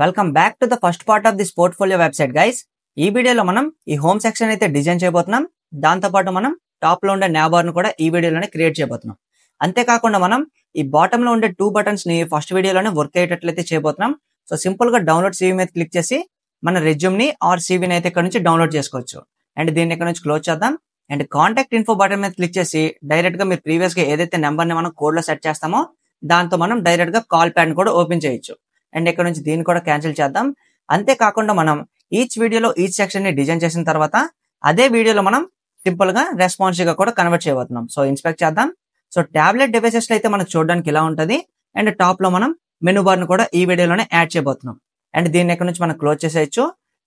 Welcome back to the first part of this portfolio website guys. ఈ వీడియోలో మనం ఈ హోమ్ సెక్షన్ అయితే డిజైన్ చేయబోతున్నాం. దాంతో పాటు మనం టాప్ లో ఉండే nav bar ను కూడా ఈ వీడియోలోనే క్రియేట్ చేయబోతున్నాం. అంతేకాకుండా మనం ఈ బాటమ్ లో ఉండే 2 బటన్స్ ని ఫస్ట్ వీడియోలోనే వర్క్ అయ్యేటట్లయితే చేయబోతున్నాం. సో సింపుల్ గా డౌన్లోడ్ CV మీద క్లిక్ చేసి మన రెజ్యూమ్ ని ఆర్ CV ని అయితే ఇక్కడ నుంచి డౌన్లోడ్ చేసుకోవచ్చు. అండ్ దీన్ని ఇక్కడ నుంచి క్లోజ్ చేద్దాం. అండ్ కాంటాక్ట్ ఇన్ఫో బటన్ మీద క్లిక్ చేసి డైరెక్ట్ గా మీరు ప్రీవియస్ గా ఏదైతే నెంబర్ ని మనం కోడ్ లో సెట్ చేస్తామో దాంతో మనం డైరెక్ట్ గా కాల్ ప్యాడ్ కూడా ఓపెన్ చేయొచ్చు. అండ్ ఇక్కడ నుంచి దీన్ని కూడా క్యాన్సిల్ చేద్దాం. అంతేకాకుండా మనం ఈచ్ వీడియోలో ఈచ్ సెక్షన్ ని డిజైన్ చేసిన తర్వాత అదే వీడియోలో మనం సింపుల్ గా రెస్పాన్సివ్ గా కూడా కన్వర్ట్ చేయబోతున్నాం. సో ఇన్స్పెక్ట్ చేద్దాం. సో టాబ్లెట్ డివైసెస్ లో అయితే మనకు చూడడానికి ఇలా ఉంటది. అండ్ టాప్ లో మనం మెనూ బార్ ను కూడా ఈ వీడియోలోనే యాడ్ చేయబోతున్నాం. అండ్ దీన్ని ఇక్కడ నుంచి మనం క్లోజ్ చేసేయచ్చు.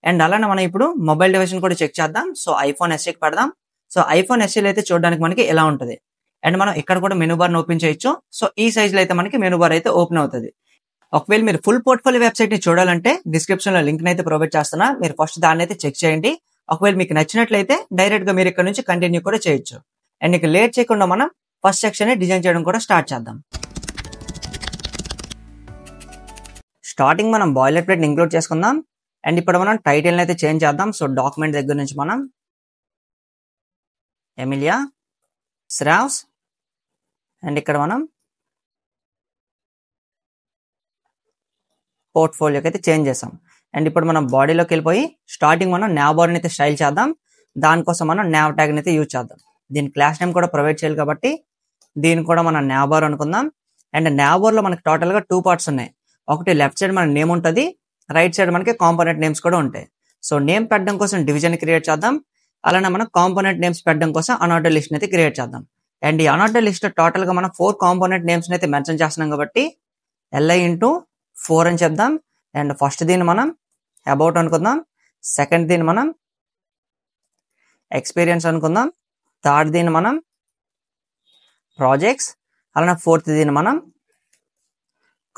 అండ్ అలానే మనం ఇప్పుడు మొబైల్ డివైస్ ని కూడా చెక్ చేద్దాం. సో ఐఫోన్ SE కి పెడదాం. సో ఐఫోన్ SE అయితే చూడడానికి మనకి ఇలా ఉంటది. అండ్ మనం ఇక్కడ కూడా మెనూ బార్ ను ఓపెన్ చేయొచ్చు. సో ఈ సైజ్ లో అయితే మనకి మెనూ బార్ అయితే ఓపెన్ అవుతుంది. ఒకవేళ మీరు ఫుల్ పోర్ట్ఫోలియో వెబ్సైట్ ని చూడాలంటే డిస్క్రిప్షన్ లో లింక్ అయితే ప్రొవైడ్ చేస్తున్నా. మీరు ఫస్ట్ దాన్ని అయితే చెక్ చేయండి. ఒకవేళ మీకు నచ్చినట్లయితే డైరెక్ట్ గా మీరు ఇక్కడ నుంచి కంటిన్యూ కూడా చేయొచ్చు. అండ్ ఇక లేట్ చేయకుండా మనం ఫస్ట్ సెక్షన్ ని డిజైన్ చేయడం కూడా స్టార్ట్ చేద్దాం. స్టార్టింగ్ మనం బాయిలర్ ప్లేట్ ని ఇంక్లూడ్ చేసుకుందాం. అండ్ ఇప్పుడు మనం టైటిల్ అయితే చేంజ్ చేద్దాం. సో డాక్యుమెంట్ దగ్గర నుంచి మనం ఎమిలియా శ్రావ్స్ అండ్ ఇక్కడ మనం పోర్ట్ఫోలియోకి అయితే చేంజ్ చేసాం. అండ్ ఇప్పుడు మనం బాడీలోకి వెళ్ళిపోయి స్టార్టింగ్ మనం nav bar అయితే స్టైల్ చేద్దాం. దానికోసం మనం nav tag అయితే యూజ్ చేద్దాం. దీని క్లాస్ నేమ్ కూడా ప్రొవైడ్ చేయాలి కాబట్టి దీన్ని కూడా మనం nav bar అనుకుందాం. అండ్ nav bar లో మనకి టోటల్ గా 2 పార్ట్స్ ఉన్నాయి. ఒకటి లెఫ్ట్ సైడ్ మన నేమ్ ఉంటుంది, రైట్ సైడ్ మనకి కాంపోనెంట్ నేమ్స్ కూడా ఉంటాయి. సో నేమ్ పెట్టడం కోసం డివిజన్ క్రియేట్ చేద్దాం. అలానే మనం కాంపోనెంట్ నేమ్స్ పెట్టడం కోసం అనార్డర్ లిస్ట్ అయితే క్రియేట్ చేద్దాం. అండ్ ఈ అనార్డర్ లిస్ట్ టోటల్ గా మనం 4 కాంపోనెంట్ నేమ్స్ అయితే మెన్షన్ చేస్తున్నాం కాబట్టి LI/4 అని చెప్దాం. అండ్ ఫస్ట్ దీన్ని మనం అబౌట్ అనుకుందాం. సెకండ్ దీన్ని మనం ఎక్స్పీరియన్స్ అనుకుందాం. థర్డ్ దీన్ని మనం ప్రాజెక్ట్స్. అలానే ఫోర్త్ దీన్ని మనం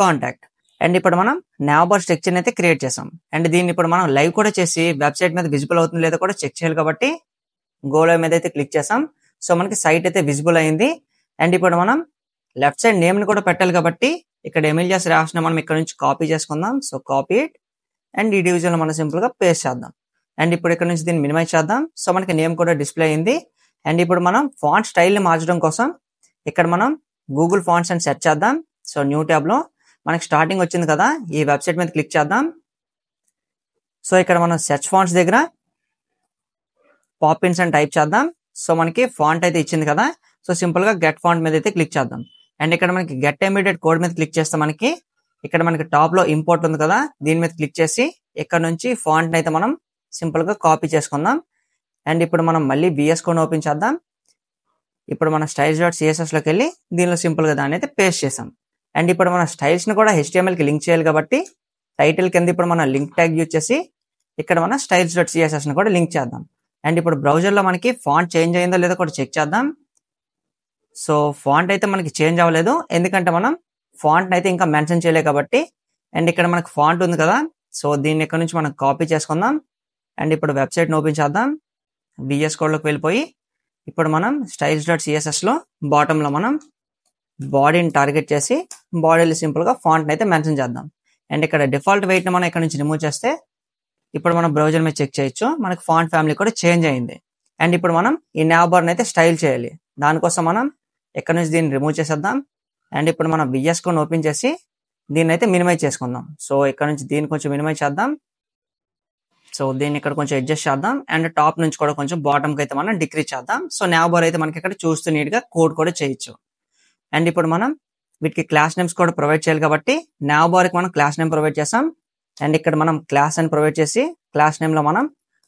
కాంటాక్ట్. అండ్ ఇప్పుడు మనం nav bar స్ట్రక్చర్ అయితే క్రియేట్ చేసాం. అండ్ దీన్ని ఇప్పుడు మనం లైవ్ కూడా చేసి వెబ్సైట్ మీద విజిబుల్ అవుతుంది లేదో కూడా చెక్ చేయాలి కాబట్టి గో లైవ్ మీద అయితే క్లిక్ చేసాం. సో మనకి సైట్ అయితే విజిబుల్ అయింది. అండ్ ఇప్పుడు మనం లెఫ్ట్ సైడ్ నేమ్ ని కూడా పెట్టాలి కాబట్టి ఇక్కడ ఎమిలియాస్ రాసిన మనం ఇక్కడ నుంచి కాపీ చేసుకుందాం. సో కాపీ ఇట్ అండ్ ఈ డివిజన్ లో మనం సింపుల్ గా పేస్ట్ చేద్దాం. అండ్ ఇప్పుడు ఇక్కడ నుంచి దీన్ని మినిమైజ్ చేద్దాం. సో మనకి నేమ్ కూడా డిస్ప్లే అయింది. అండ్ ఇప్పుడు మనం ఫాంట్ స్టైల్ ని మార్చడం కోసం ఇక్కడ మనం గూగుల్ ఫాంట్స్ అని సెర్చ్ చేద్దాం. సో న్యూ ట్యాబ్ లో మనకి స్టార్టింగ్ వచ్చింది కదా, ఈ వెబ్సైట్ మీద క్లిక్ చేద్దాం. సో ఇక్కడ మనం సెర్చ్ ఫాంట్స్ దగ్గర పాపిన్స్ అని టైప్ చేద్దాం. సో మనకి ఫాంట్ అయితే ఇచ్చింది కదా. సో సింపుల్ గా గెట్ ఫాంట్ మీద అయితే క్లిక్ చేద్దాం. అండ్ ఇక్కడ మనకి గెట్ ఇమిడియట్ కోడ్ మీద క్లిక్ చేస్తే మనకి ఇక్కడ మనకి టాప్ లో ఇంపోర్ట్ ఉంది కదా, దీని మీద క్లిక్ చేసి ఇక్కడ నుంచి ఫాంట్ అయితే మనం సింపుల్ గా కాపీ చేసుకుందాం. అండ్ ఇప్పుడు మనం మళ్ళీ VS కోడ్ ఓపెన్ చేద్దాం. ఇప్పుడు మన styles.css లోకి వెళ్ళి దీనిలో సింపుల్ గా దాన్ని అయితే పేస్ట్ చేసాం. అండ్ ఇప్పుడు మన స్టైల్స్ ని కూడా HTML కి లింక్ చేయాలి కాబట్టి టైటిల్ కింద ఇప్పుడు మనం లింక్ ట్యాగ్ యూజ్ చేసి ఇక్కడ మన styles.css ని కూడా లింక్ చేద్దాం. అండ్ ఇప్పుడు బ్రౌజర్ లో మనకి ఫాంట్ చేంజ్ అయిందో లేదో కూడా చెక్ చేద్దాం. సో ఫాంట్ అయితే మనకి చేంజ్ అవ్వలేదు, ఎందుకంటే మనం ఫాంట్ అయితే ఇంకా మెన్షన్ చేయలేదు కాబట్టి. అండ్ ఇక్కడ మనకి ఫాంట్ ఉంది కదా, సో దీన్ని ఇక్కడ నుంచి మనం కాపీ చేసుకుందాం. అండ్ ఇప్పుడు వెబ్సైట్ ఓపెన్ చేద్దాం. VS కోడ్ లోకి వెళ్ళిపోయి ఇప్పుడు మనం styles.css లో బాటమ్ లో మనం బాడీని టార్గెట్ చేసి బాడీలో సింపుల్ గా ఫాంట్ అయితే మెన్షన్ చేద్దాం. అండ్ ఇక్కడ డిఫాల్ట్ వెయిట్ ని మనం ఇక్కడ నుంచి రిమూవ్ చేస్తే ఇప్పుడు మనం బ్రౌజర్ మీద చెక్ చేయొచ్చు, మనకి ఫాంట్ ఫ్యామిలీ కూడా చేంజ్ అయింది. అండ్ ఇప్పుడు మనం ఈ nav bar అయితే స్టైల్ చేయాలి. దానికోసం మనం ఇక్కడ నుంచి దీన్ని రిమూవ్ చేసేద్దాం. అండ్ ఇప్పుడు మనం VS కోడ్ ఓపెన్ చేసి దీన్ని అయితే మినిమైజ్ చేసుకుందాం. సో ఇక్కడ నుంచి దీన్ని కొంచెం మినిమైజ్ చేద్దాం. సో దీన్ని ఇక్కడ కొంచెం అడ్జస్ట్ చేద్దాం. అండ్ టాప్ నుంచి కూడా కొంచెం బాటమ్ కి అయితే మనం డిక్రీజ్ చేద్దాం. సో nav bar అయితే మనకి ఇక్కడ చూస్తూ నీట్ గా కోడ్ కూడా చేయొచ్చు. అండ్ ఇప్పుడు మనం వీటికి క్లాస్ నేమ్స్ కూడా ప్రొవైడ్ చేయాలి కాబట్టి nav bar కి మనం క్లాస్ నేమ్ ప్రొవైడ్ చేసాం. అండ్ ఇక్కడ మనం క్లాస్ అని ప్రొవైడ్ చేసి క్లాస్ నేమ్ లో మనం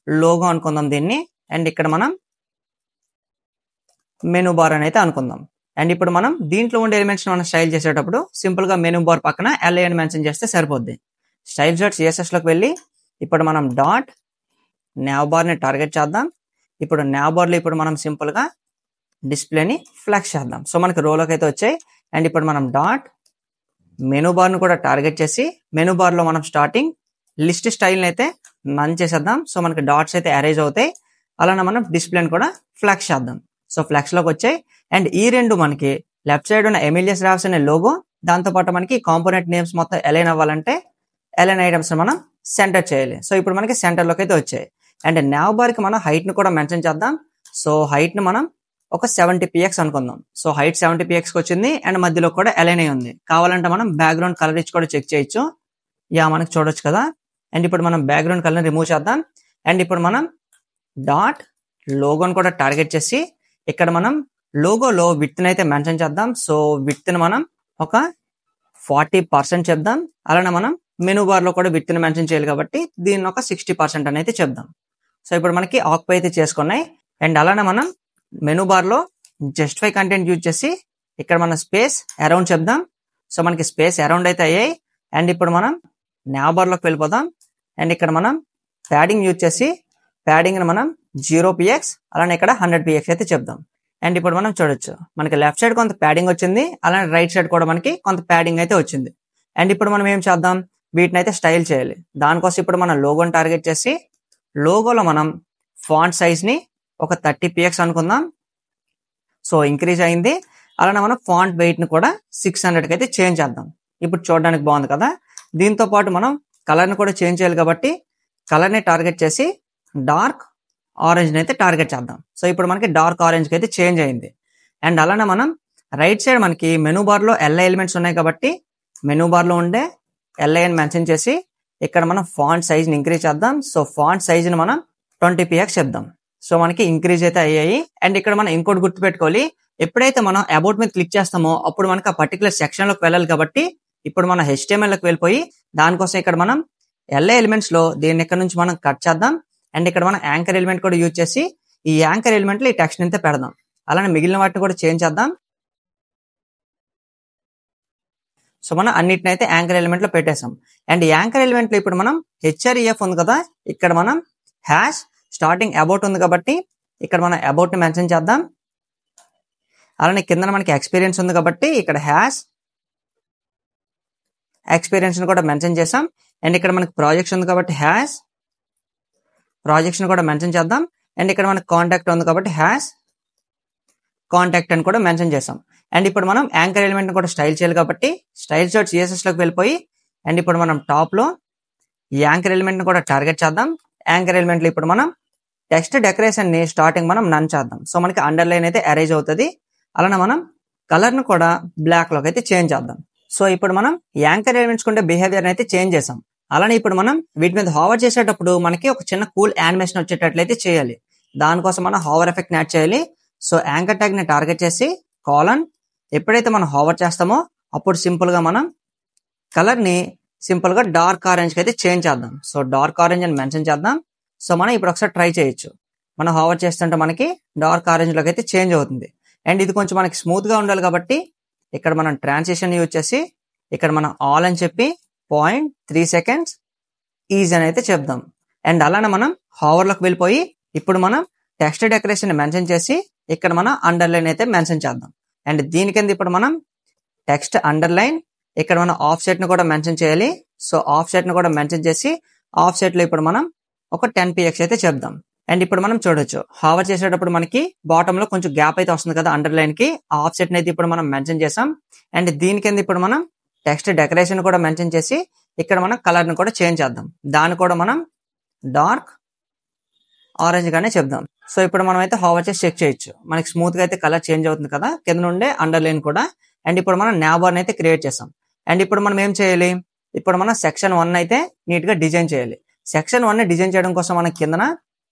లోగో అనుకుందాం దీన్ని. అండ్ ఇక్కడ మనం మెనూ బార్ అని అయితే అనుకుందాం. అండ్ ఇప్పుడు మనం దీంట్లో ఉండే ఎలిమెంట్స్ మనం స్టైల్ చేసేటప్పుడు సింపుల్ గా మెనూ బార్ పక్కన LI అని మెన్షన్ చేస్తే సరిపోద్ది. styles.css లోకి వెళ్ళి ఇప్పుడు మనం డాట్ nav bar ని టార్గెట్ చేద్దాం. ఇప్పుడు nav bar లో ఇప్పుడు మనం సింపుల్ గా డిస్ప్లేని ఫ్లెక్స్ చేద్దాం. సో మనకి రోలోకి అయితే వచ్చాయి. అండ్ ఇప్పుడు మనం డాట్ మెనూ బార్ ను కూడా టార్గెట్ చేసి మెనూ బార్ లో మనం స్టార్టింగ్ లిస్ట్ స్టైల్ అయితే నన్ చేసేద్దాం. సో మనకి డాట్స్ అయితే అరేంజ్ అవుతాయి. అలానే మనం డిస్ప్లేని కూడా ఫ్లెక్స్ చేద్దాం. సో ఫ్లెక్స్ లోకి వచ్చాయి. అండ్ ఈ రెండు మనకి లెఫ్ట్ సైడ్ ఉన్న ఎమిలియస్ రావ్స్ అనే లోగో, దాంతో పాటు మనకి కాంపోనెంట్ నేమ్స్ మొత్తం అలైన్ అవ్వాలంటే ఎలైన్ ఐటమ్స్ మనం సెంటర్ చేయాలి. సో ఇప్పుడు మనకి సెంటర్ లోకి అయితే వచ్చాయి. అండ్ నావ్ బార్ కి మనం హైట్ ని కూడా మెన్షన్ చేద్దాం. సో హైట్ ని మనం ఒక 70 px అనుకుందాం. సో హైట్ 70 px కి వచ్చింది అండ్ మధ్యలో కూడా అలైన్ అయి ఉంది. కావాలంటే మనం బ్యాక్గ్రౌండ్ కలర్ ఇచ్చి కూడా చెక్ చేయొచ్చు. యా మనకి చూడొచ్చు కదా. అండ్ ఇప్పుడు మనం బ్యాక్గ్రౌండ్ కలర్ రిమూవ్ చేద్దాం. అండ్ ఇప్పుడు మనం డాట్ లోగోని కూడా టార్గెట్ చేసి ఇక్కడ మనం లోగోలో విడ్త్ ని అయితే మెన్షన్ చేద్దాం. సో విడ్త్ ని మనం ఒక 40% చెప్దాం. అలానే మనం మెనూ బార్ లో కూడా విడ్త్ ని మెన్షన్ చేయాలి కాబట్టి దీన్ని ఒక 60% అని అయితే చెప్దాం. సో ఇప్పుడు మనకి ఆక్యుపై అయితే చేసుకున్నాయి. అండ్ అలానే మనం మెనూ బార్ లో జస్టిఫై కంటెంట్ యూజ్ చేసి ఇక్కడ మనం స్పేస్ అరౌండ్ చెప్దాం. సో మనకి స్పేస్ అరౌండ్ అయితే అయ్యాయి. అండ్ ఇప్పుడు మనం నావ్ బార్ లోకి వెళ్ళిపోదాం. అండ్ ఇక్కడ మనం ప్యాడింగ్ యూజ్ చేసి ప్యాడింగ్ ని మనం 0 px అలానే ఇక్కడ 100 px అయితే చెప్దాం. అండ్ ఇప్పుడు మనం చూడొచ్చు మనకి లెఫ్ట్ సైడ్ కొంత ప్యాడింగ్ వచ్చింది, అలానే రైట్ సైడ్ కూడా మనకి కొంత ప్యాడింగ్ అయితే వచ్చింది. అండ్ ఇప్పుడు మనం ఏం చేద్దాం, వీటిని అయితే స్టైల్ చేయాలి. దానికోసం ఇప్పుడు మనం లోగోని టార్గెట్ చేసి లోగోలో మనం ఫాంట్ సైజ్ ని ఒక 30 px అనుకుందాం. సో ఇంక్రీజ్ అయింది. అలానే మనం ఫాంట్ వెయిట్ ని కూడా 600 కి అయితే చేంజ్ చేద్దాం. ఇప్పుడు చూడడానికి బాగుంది కదా. దీంతో పాటు మనం కలర్ ని కూడా చేంజ్ చేయాలి కాబట్టి కలర్ ని టార్గెట్ చేసి డార్క్ ఆరెంజ్ ని అయితే టార్గెట్ చేద్దాం. సో ఇప్పుడు మనకి డార్క్ ఆరెంజ్ కి అయితే చేంజ్ అయింది. అండ్ అలానే మనం రైట్ సైడ్ మనకి మెనూ బార్ లో ఎల్ఐ ఎలిమెంట్స్ ఉన్నాయి కాబట్టి మెనూ బార్ లో ఉండే ఎల్ఐ అని మెన్షన్ చేసి ఇక్కడ మనం ఫాంట్ సైజ్ ని ఇంక్రీజ్ చేద్దాం. సో ఫాంట్ సైజ్ ని మనం 20 px చెప్దాం. సో మనకి ఇంక్రీజ్ అయితే అయ్యాయి. అండ్ ఇక్కడ మనం ఇంకోటి గుర్తుపెట్టుకోవాలి, ఎప్పుడైతే మనం అబౌట్ మీద క్లిక్ చేస్తామో అప్పుడు మనకి ఆ పర్టికులర్ సెక్షన్ లోకి వెళ్ళాలి కాబట్టి ఇప్పుడు మనం HTML లోకి వెళ్ళిపోయి దానికోసం ఇక్కడ మనం ఎల్ఐ ఎలిమెంట్స్ లో దీన్ని ఇక్కడ నుంచి మనం కట్ చేద్దాం. అండ్ ఇక్కడ మనం యాంకర్ ఎలిమెంట్ కూడా యూజ్ చేసి ఈ యాంకర్ ఎలిమెంట్ లో ఈ టెక్స్ట్ అయితే పెడదాం. అలానే మిగిలిన వాటిని కూడా చేంజ్ చేద్దాం. సో మనం అన్నిటిని అయితే యాంకర్ ఎలిమెంట్ లో పెట్టేసాం. అండ్ యాంకర్ ఎలిమెంట్ లో ఇప్పుడు మనం href ఉంది కదా, ఇక్కడ మనం హ్యాష్ స్టార్టింగ్ అబౌట్ ఉంది కాబట్టి ఇక్కడ మనం అబౌట్ ని మెన్షన్ చేద్దాం. అలానే కింద మనకి ఎక్స్పీరియన్స్ ఉంది కాబట్టి ఇక్కడ హ్యాష్ ఎక్స్పీరియన్స్ ని కూడా మెన్షన్ చేసాం. అండ్ ఇక్కడ మనకి ప్రాజెక్ట్స్ ఉంది కాబట్టి హ్యాష్ ప్రాజెక్ట్స్ ని కూడా మెన్షన్ చేద్దాం. అండ్ ఇక్కడ మనకి కాంటాక్ట్ ఉంది కాబట్టి హ్యాష్ కాంటాక్ట్ అని కూడా మెన్షన్ చేసాం. అండ్ ఇప్పుడు మనం యాంకర్ ఎలిమెంట్ ని కూడా స్టైల్ చేయాలి కాబట్టి స్టైల్ డాట్ సిఎస్ఎస్ లోకి వెళ్ళిపోయి అండ్ ఇప్పుడు మనం టాప్ లో ఈ యాంకర్ ఎలిమెంట్ ని కూడా టార్గెట్ చేద్దాం. యాంకర్ ఎలిమెంట్ లో ఇప్పుడు మనం టెక్స్ట్ డెకరేషన్ ని స్టార్టింగ్ మనం నన్ చేద్దాం. సో మనకి అండర్లైన్ అయితే అరేంజ్ అవుతుంది. అలానే మనం కలర్ ను కూడా బ్లాక్ లోకి అయితే చేంజ్ చేద్దాం. సో ఇప్పుడు మనం యాంకర్ ఎలిమెంట్స్ ఉండే బిహేవియర్ అయితే చేంజ్ చేసాం. అలానే ఇప్పుడు మనం వీటి మీద హావర్ చేసేటప్పుడు మనకి ఒక చిన్న కూల్ యానిమేషన్ వచ్చేటట్లయితే చేయాలి. దానికోసం మనం హావర్ ఎఫెక్ట్ యాడ్ చేయాలి. సో యాంకర్ ట్యాగ్ ని టార్గెట్ చేసి కాలన్ ఎప్పుడైతే మనం హావర్ చేస్తామో అప్పుడు సింపుల్ గా మనం కలర్ ని సింపుల్ గా డార్క్ ఆరెంజ్ కి అయితే చేంజ్ చేద్దాం. సో డార్క్ ఆరెంజ్ అని మెన్షన్ చేద్దాం. సో మనం ఇప్పుడు ఒకసారి ట్రై చేయొచ్చు. మనం హావర్ చేస్తుంటే మనకి డార్క్ ఆరెంజ్ లోకి అయితే చేంజ్ అవుతుంది. అండ్ ఇది కొంచెం మనకి స్మూత్ గా ఉండాలి కాబట్టి ఇక్కడ మనం ట్రాన్సిషన్ యూజ్ చేసి ఇక్కడ మనం ఆల్ అని చెప్పి 0.3 seconds ఈజ్ అని అయితే చెప్దాం. అండ్ అలానే మనం హావర్ లోకి వెళ్ళిపోయి ఇప్పుడు మనం టెక్స్ట్ డెకరేషన్ ని మెన్షన్ చేసి ఇక్కడ మనం అండర్లైన్ అయితే మెన్షన్ చేద్దాం. అండ్ దీని కింద ఇప్పుడు మనం టెక్స్ట్ అండర్లైన్ ఇక్కడ మనం ఆఫ్ సెట్ ని కూడా మెన్షన్ చేయాలి. సో ఆఫ్ సెట్ ని కూడా మెన్షన్ చేసి ఆఫ్ సెట్ లో ఇప్పుడు మనం ఒక 10 px అయితే చెప్దాం. అండ్ ఇప్పుడు మనం చూడొచ్చు హావర్ చేసేటప్పుడు మనకి బాటమ్ లో కొంచెం గ్యాప్ అయితే వస్తుంది కదా అండర్లైన్ కి, ఆఫ్ సెట్ ని అయితే ఇప్పుడు మనం మెన్షన్ చేసాం. అండ్ దీని కింద ఇప్పుడు మనం టెక్స్ట్ డెకరేషన్ కూడా మెన్షన్ చేసి ఇక్కడ మనం కలర్ ని కూడా చేంజ్ చేద్దాం. దాన్ని కూడా మనం డార్క్ ఆరెంజ్ గానే చెప్దాం. సో ఇప్పుడు మనం అయితే హావర్ చేసి చెక్ చేయొచ్చు, మనకి స్మూత్ గా అయితే కలర్ చేంజ్ అవుతుంది కదా కింద నుండే అండర్లైన్ కూడా. అండ్ ఇప్పుడు మనం నావ్ బార్ అయితే క్రియేట్ చేసాం. అండ్ ఇప్పుడు మనం ఏం చేయాలి, ఇప్పుడు మనం సెక్షన్ 1 అయితే నీట్ గా డిజైన్ చేయాలి. సెక్షన్ 1 ని డిజైన్ చేయడం కోసం మనం కిందన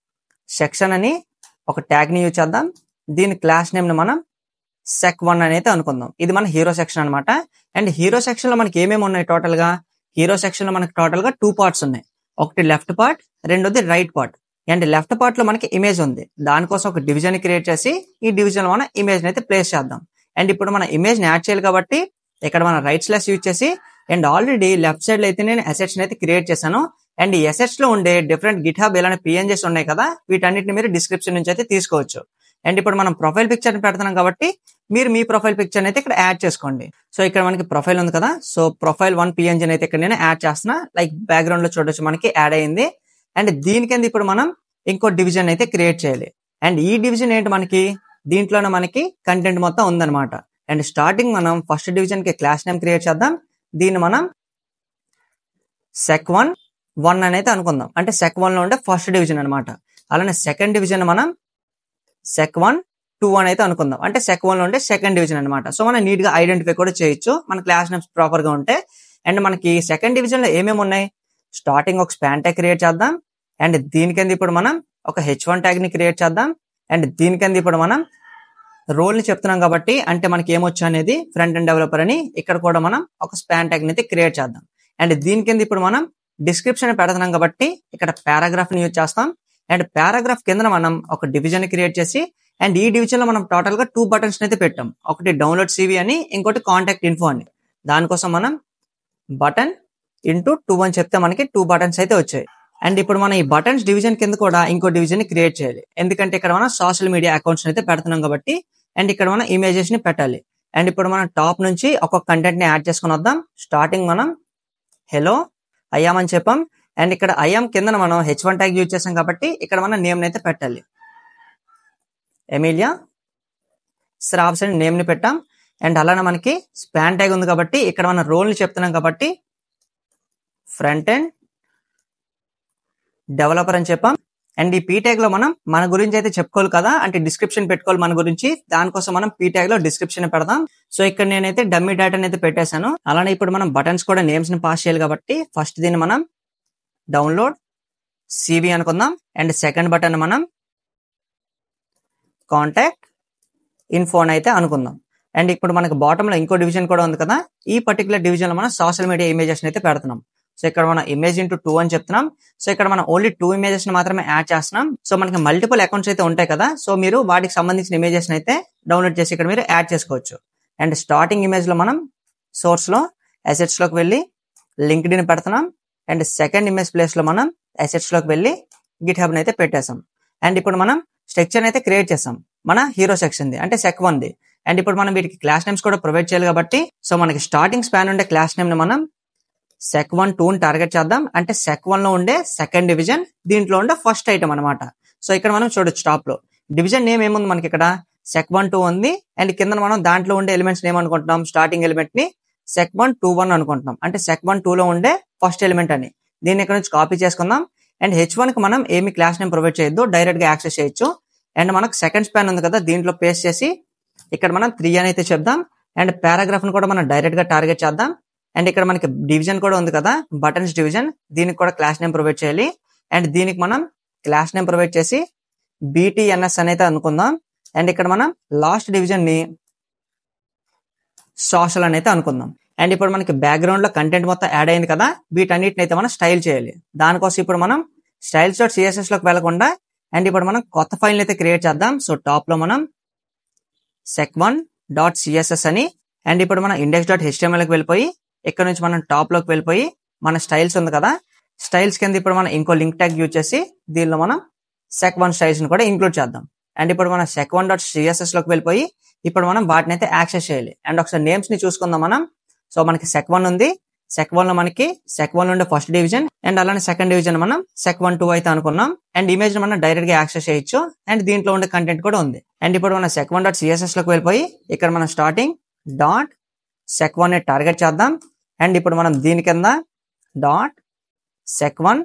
సెక్షన్ అని ఒక ట్యాగ్ ని యూజ్ చేద్దాం. దీని క్లాస్ నేమ్ ని మనం sec1 అని అయితే అనుకుందాం. ఇది మన హీరో సెక్షన్ అనమాట. అండ్ హీరో సెక్షన్ లో మనకి ఏమేమి ఉన్నాయి టోటల్ గా, హీరో సెక్షన్ లో మనకి టోటల్ గా 2 parts ఉన్నాయి. ఒకటి లెఫ్ట్ పార్ట్, రెండోది right part. And left part లో మనకి ఇమేజ్ ఉంది, దానికోసం ఒక డివిజన్ క్రియేట్ చేసి ఈ డివిజన్ లో మనం ఇమేజ్ అయితే ప్లేస్ చేద్దాం. అండ్ ఇప్పుడు మన ఇమేజ్ ని యాడ్ చేయాలి కాబట్టి ఇక్కడ మనం రైట్ స్లాష్ యూజ్ చేసి అండ్ ఆల్రెడీ లెఫ్ట్ సైడ్ లో అయితే నేను అసెట్స్ అయితే క్రియేట్ చేశాను. అండ్ ఈ అసెట్స్ లో ఉండే డిఫరెంట్ గిట్హబ్ ఇలాంటి PNGs ఉన్నాయి కదా, వీటన్నిటిని మీరు డిస్క్రిప్షన్ నుంచి అయితే తీసుకోవచ్చు. అండ్ ఇప్పుడు మనం ప్రొఫైల్ పిక్చర్ ని పెడుతున్నాం కాబట్టి మీరు మీ ప్రొఫైల్ పిక్చర్ అయితే ఇక్కడ యాడ్ చేసుకోండి. సో ఇక్కడ మనకి ప్రొఫైల్ ఉంది కదా, సో ప్రొఫైల్ 1 PNG అయితే ఇక్కడ నేను యాడ్ చేస్తున్నా. లైక్ బ్యాక్గ్రౌండ్ లో చూడొచ్చు మనకి యాడ్ అయింది. అండ్ దీని కింద ఇప్పుడు మనం ఇంకో డివిజన్ అయితే క్రియేట్ చేయాలి. అండ్ ఈ డివిజన్ ఏంటి, మనకి దీంట్లోనే మనకి కంటెంట్ మొత్తం ఉందన్నమాట. అండ్ స్టార్టింగ్ మనం ఫస్ట్ డివిజన్ కి క్లాస్ నేమ్ క్రియేట్ చేద్దాం. దీన్ని మనం sec1 అనేది అనుకుందాం. అంటే sec1 లో ఉండే ఫస్ట్ డివిజన్ అనమాట. అలానే సెకండ్ డివిజన్ మనం sec1 2 అని అయితే అనుకుందాం. అంటే sec1 లో ఉండే సెకండ్ డివిజన్ అనమాట. సో మనం నీట్ గా ఐడెంటిఫై కూడా చేయొచ్చు మన క్లాస్ నేమ్స్ ప్రాపర్ గా ఉంటే. అండ్ మనకి సెకండ్ డివిజన్ లో ఏమేమి ఉన్నాయి, స్టార్టింగ్ ఒక స్పాన్ ట్యాగ్ క్రియేట్ చేద్దాం. అండ్ దీని కింద ఇప్పుడు మనం ఒక h1 ట్యాగ్ ని క్రియేట్ చేద్దాం. అండ్ దీని కింద ఇప్పుడు మనం రోల్ ని చెప్తున్నాం కాబట్టి అంటే మనకి ఏమొచ్చు అనేది ఫ్రంట్ ఎండ్ డెవలపర్ అని ఇక్కడ కూడా మనం ఒక స్పాన్ ట్యాగ్ ని అయితే క్రియేట్ చేద్దాం. అండ్ దీని కింద ఇప్పుడు మనం డిస్క్రిప్షన్ పెడుతున్నాం కాబట్టి ఇక్కడ పారాగ్రాఫ్ ని యూజ్ చేస్తాం. అండ్ పారాగ్రాఫ్ కింద మనం ఒక డివిజన్ క్రియేట్ చేసి అండ్ ఈ డివిజన్ లో మనం టోటల్ గా 2 బటన్స్ అయితే పెట్టాం. ఒకటి డౌన్లోడ్ CV అని, ఇంకోటి కాంటాక్ట్ ఇన్ఫో అని. దానికోసం మనం బటన్ ఇంటూ 2 అని చెప్తే మనకి 2 బటన్స్ అయితే వచ్చాయి. అండ్ ఇప్పుడు మనం ఈ బటన్స్ డివిజన్ కింద కూడా ఇంకో డివిజన్ ని క్రియేట్ చేయాలి. ఎందుకంటే ఇక్కడ మనం సోషల్ మీడియా అకౌంట్స్ అయితే పెడుతున్నాం కాబట్టి. అండ్ ఇక్కడ మనం ఇమేజెస్ ని పెట్టాలి. అండ్ ఇప్పుడు మనం టాప్ నుంచి ఒక్కొక్క కంటెంట్ ని యాడ్ చేసుకుని వద్దాం. స్టార్టింగ్ మనం హలో ఐఎమ్ అని చెప్పాం. అండ్ ఇక్కడ ఐఎమ్ కింద మనం h1 ట్యాగ్ యూజ్ చేసాం కాబట్టి ఇక్కడ మనం నేమ్ అయితే పెట్టాలి. ఎమిలియా శ్రావ్స్ అని నేమ్ ని పెట్టాం. అండ్ అలానే మనకి స్పాన్ ట్యాగ్ ఉంది కాబట్టి ఇక్కడ మనం రోల్ ని చెప్తున్నాం కాబట్టి ఫ్రంట్ ఎండ్ డెవలపర్ అని చెప్పాం. అండ్ ఈ పీ ట్యాగ్ లో మనం మన గురించి అయితే చెప్పుకోవాలి కదా, అంటే డిస్క్రిప్షన్ పెట్టుకోవాలి మన గురించి. దానికోసం మనం పీ ట్యాగ్ లో డిస్క్రిప్షన్ పెడదాం. సో ఇక్కడ నేనైతే డమ్మీ డేటాని అయితే పెట్టేశాను. అలానే ఇప్పుడు మనం బటన్స్ కూడా నేమ్స్ ని పాస్ చేయాలి కాబట్టి ఫస్ట్ దీన్ని మనం డౌన్లోడ్ CV అనుకుందాం. అండ్ సెకండ్ బటన్ మనం కాంటాక్ట్ ఇన్ఫో అని అయితే అనుకుందాం. అండ్ ఇప్పుడు మనకి బాటమ్ లో ఇంకో డివిజన్ కూడా ఉంది కదా, ఈ పర్టికులర్ డివిజన్ లో మనం సోషల్ మీడియా ఇమేజెస్ అయితే పెడుతున్నాం. సో ఇక్కడ మనం ఇమేజ్ ఇంటూ 2 అని చెప్తున్నాం. సో ఇక్కడ మనం ఓన్లీ 2 ఇమేజెస్ ని మాత్రమే యాడ్ చేస్తున్నాం. సో మనకి మల్టిపుల్ అకౌంట్స్ అయితే ఉంటాయి కదా, సో మీరు వాటికి సంబంధించిన ఇమేజెస్ అయితే డౌన్లోడ్ చేసి ఇక్కడ మీరు యాడ్ చేసుకోవచ్చు. అండ్ స్టార్టింగ్ ఇమేజ్ లో మనం సోర్స్ లో అసెట్స్ లోకి వెళ్ళి లింక్డ్ ఇన్ పెడుతున్నాం. అండ్ సెకండ్ ఇమేజ్ ప్లేస్ లో మనం అసెట్స్ లోకి వెళ్ళి గిట్ హబ్ అయితే పెట్టేసాం. అండ్ ఇప్పుడు మనం స్ట్రక్చర్ అయితే క్రియేట్ చేసాం మన హీరో సెక్షన్ ది, అంటే sec1 ది. అండ్ ఇప్పుడు మనం వీటికి క్లాస్ నేమ్స్ కూడా ప్రొవైడ్ చేయాలి కాబట్టి సో మనకి స్టార్టింగ్ స్పాన్ ఉండే క్లాస్ నేమ్ ని మనం sec1 2 ని టార్గెట్ చేద్దాం. అంటే sec1 లో ఉండే సెకండ్ డివిజన్, దీంట్లో ఉండే ఫస్ట్ ఐటమ్ అనమాట. సో ఇక్కడ మనం చూడొచ్చు టాప్ లో డివిజన్ నేమ్ ఏముంది మనకి ఇక్కడ sec1 2 ఉంది. అండ్ కింద మనం దాంట్లో ఉండే ఎలిమెంట్స్ నేమ్ అనుకుంటున్నాం, స్టార్టింగ్ ఎలిమెంట్ ని sec1 2 1 అనుకుంటున్నాం. అంటే sec1 2 లో ఉండే ఫస్ట్ ఎలిమెంట్ అని. దీన్ని ఇక్కడ నుంచి కాపీ చేసుకుందాం. అండ్ h1 కి మనం ఏమి క్లాస్ నేమ్ ప్రొవైడ్ చేయొద్దు, డైరెక్ట్ గా యాక్సెస్ చేయొచ్చు. అండ్ మనకు సెకండ్ స్పాన్ ఉంది కదా, దీంట్లో పేస్ట్ చేసి ఇక్కడ మనం 3 అని అయితే చెప్దాం. అండ్ పారాగ్రాఫ్ ని కూడా మనం డైరెక్ట్ గా టార్గెట్ చేద్దాం. అండ్ ఇక్కడ మనకి డివిజన్ కూడా ఉంది కదా, బటన్స్ డివిజన్, దీనికి కూడా క్లాస్ నేమ్ ప్రొవైడ్ చేయాలి. అండ్ దీనికి మనం క్లాస్ నేమ్ ప్రొవైడ్ చేసి BTNS అనేది అనుకుందాం. అండ్ ఇక్కడ మనం లాస్ట్ డివిజన్ ని సోషల్ అని అయితే అనుకుందాం. అండ్ ఇప్పుడు మనకి బ్యాక్గ్రౌండ్ లో కంటెంట్ మొత్తం యాడ్ అయింది కదా, వీటన్నిటిని అయితే మనం స్టైల్ చేయాలి. దానికోసం ఇప్పుడు మనం styles.css లోకి వెళ్లకుండా అండ్ ఇప్పుడు మనం కొత్త ఫైల్ అయితే క్రియేట్ చేద్దాం. సో టాప్ లో మనం sec1.css అని, అండ్ ఇప్పుడు మనం index.html కి వెళ్ళిపోయి ఇక్కడ నుంచి మనం టాప్ లోకి వెళ్ళిపోయి మన స్టైల్స్ ఉంది కదా, స్టైల్స్ కింద ఇప్పుడు మనం ఇంకో లింక్ ట్యాగ్ యూజ్ చేసి దీనిలో మనం sec1 స్టైల్స్ ని కూడా ఇంక్లూడ్ చేద్దాం. అండ్ ఇప్పుడు మనం sec1.css లోకి వెళ్ళిపోయి ఇప్పుడు మనం వాటిని అయితే యాక్సెస్ చేయాలి. అండ్ ఒకసారి నేమ్స్ ని చూసుకుందాం మనం. సో మనకి sec1 ఉంది, sec1 లో మనకి sec1 నుండి ఫస్ట్ డివిజన్, అండ్ అలానే సెకండ్ డివిజన్ మనం sec1 2 అయితే అనుకున్నాం. అండ్ ఇమేజ్ మనం డైరెక్ట్ గా యాక్సెస్ చేయొచ్చు. అండ్ దీంట్లో ఉండే కంటెంట్ కూడా ఉంది. అండ్ ఇప్పుడు మనం sec1.css లోకి వెళ్ళిపోయి ఇక్కడ మనం స్టార్టింగ్ డాట్ sec1 ని టార్గెట్ చేద్దాం. అండ్ ఇప్పుడు మనం దీని కింద డాట్ sec1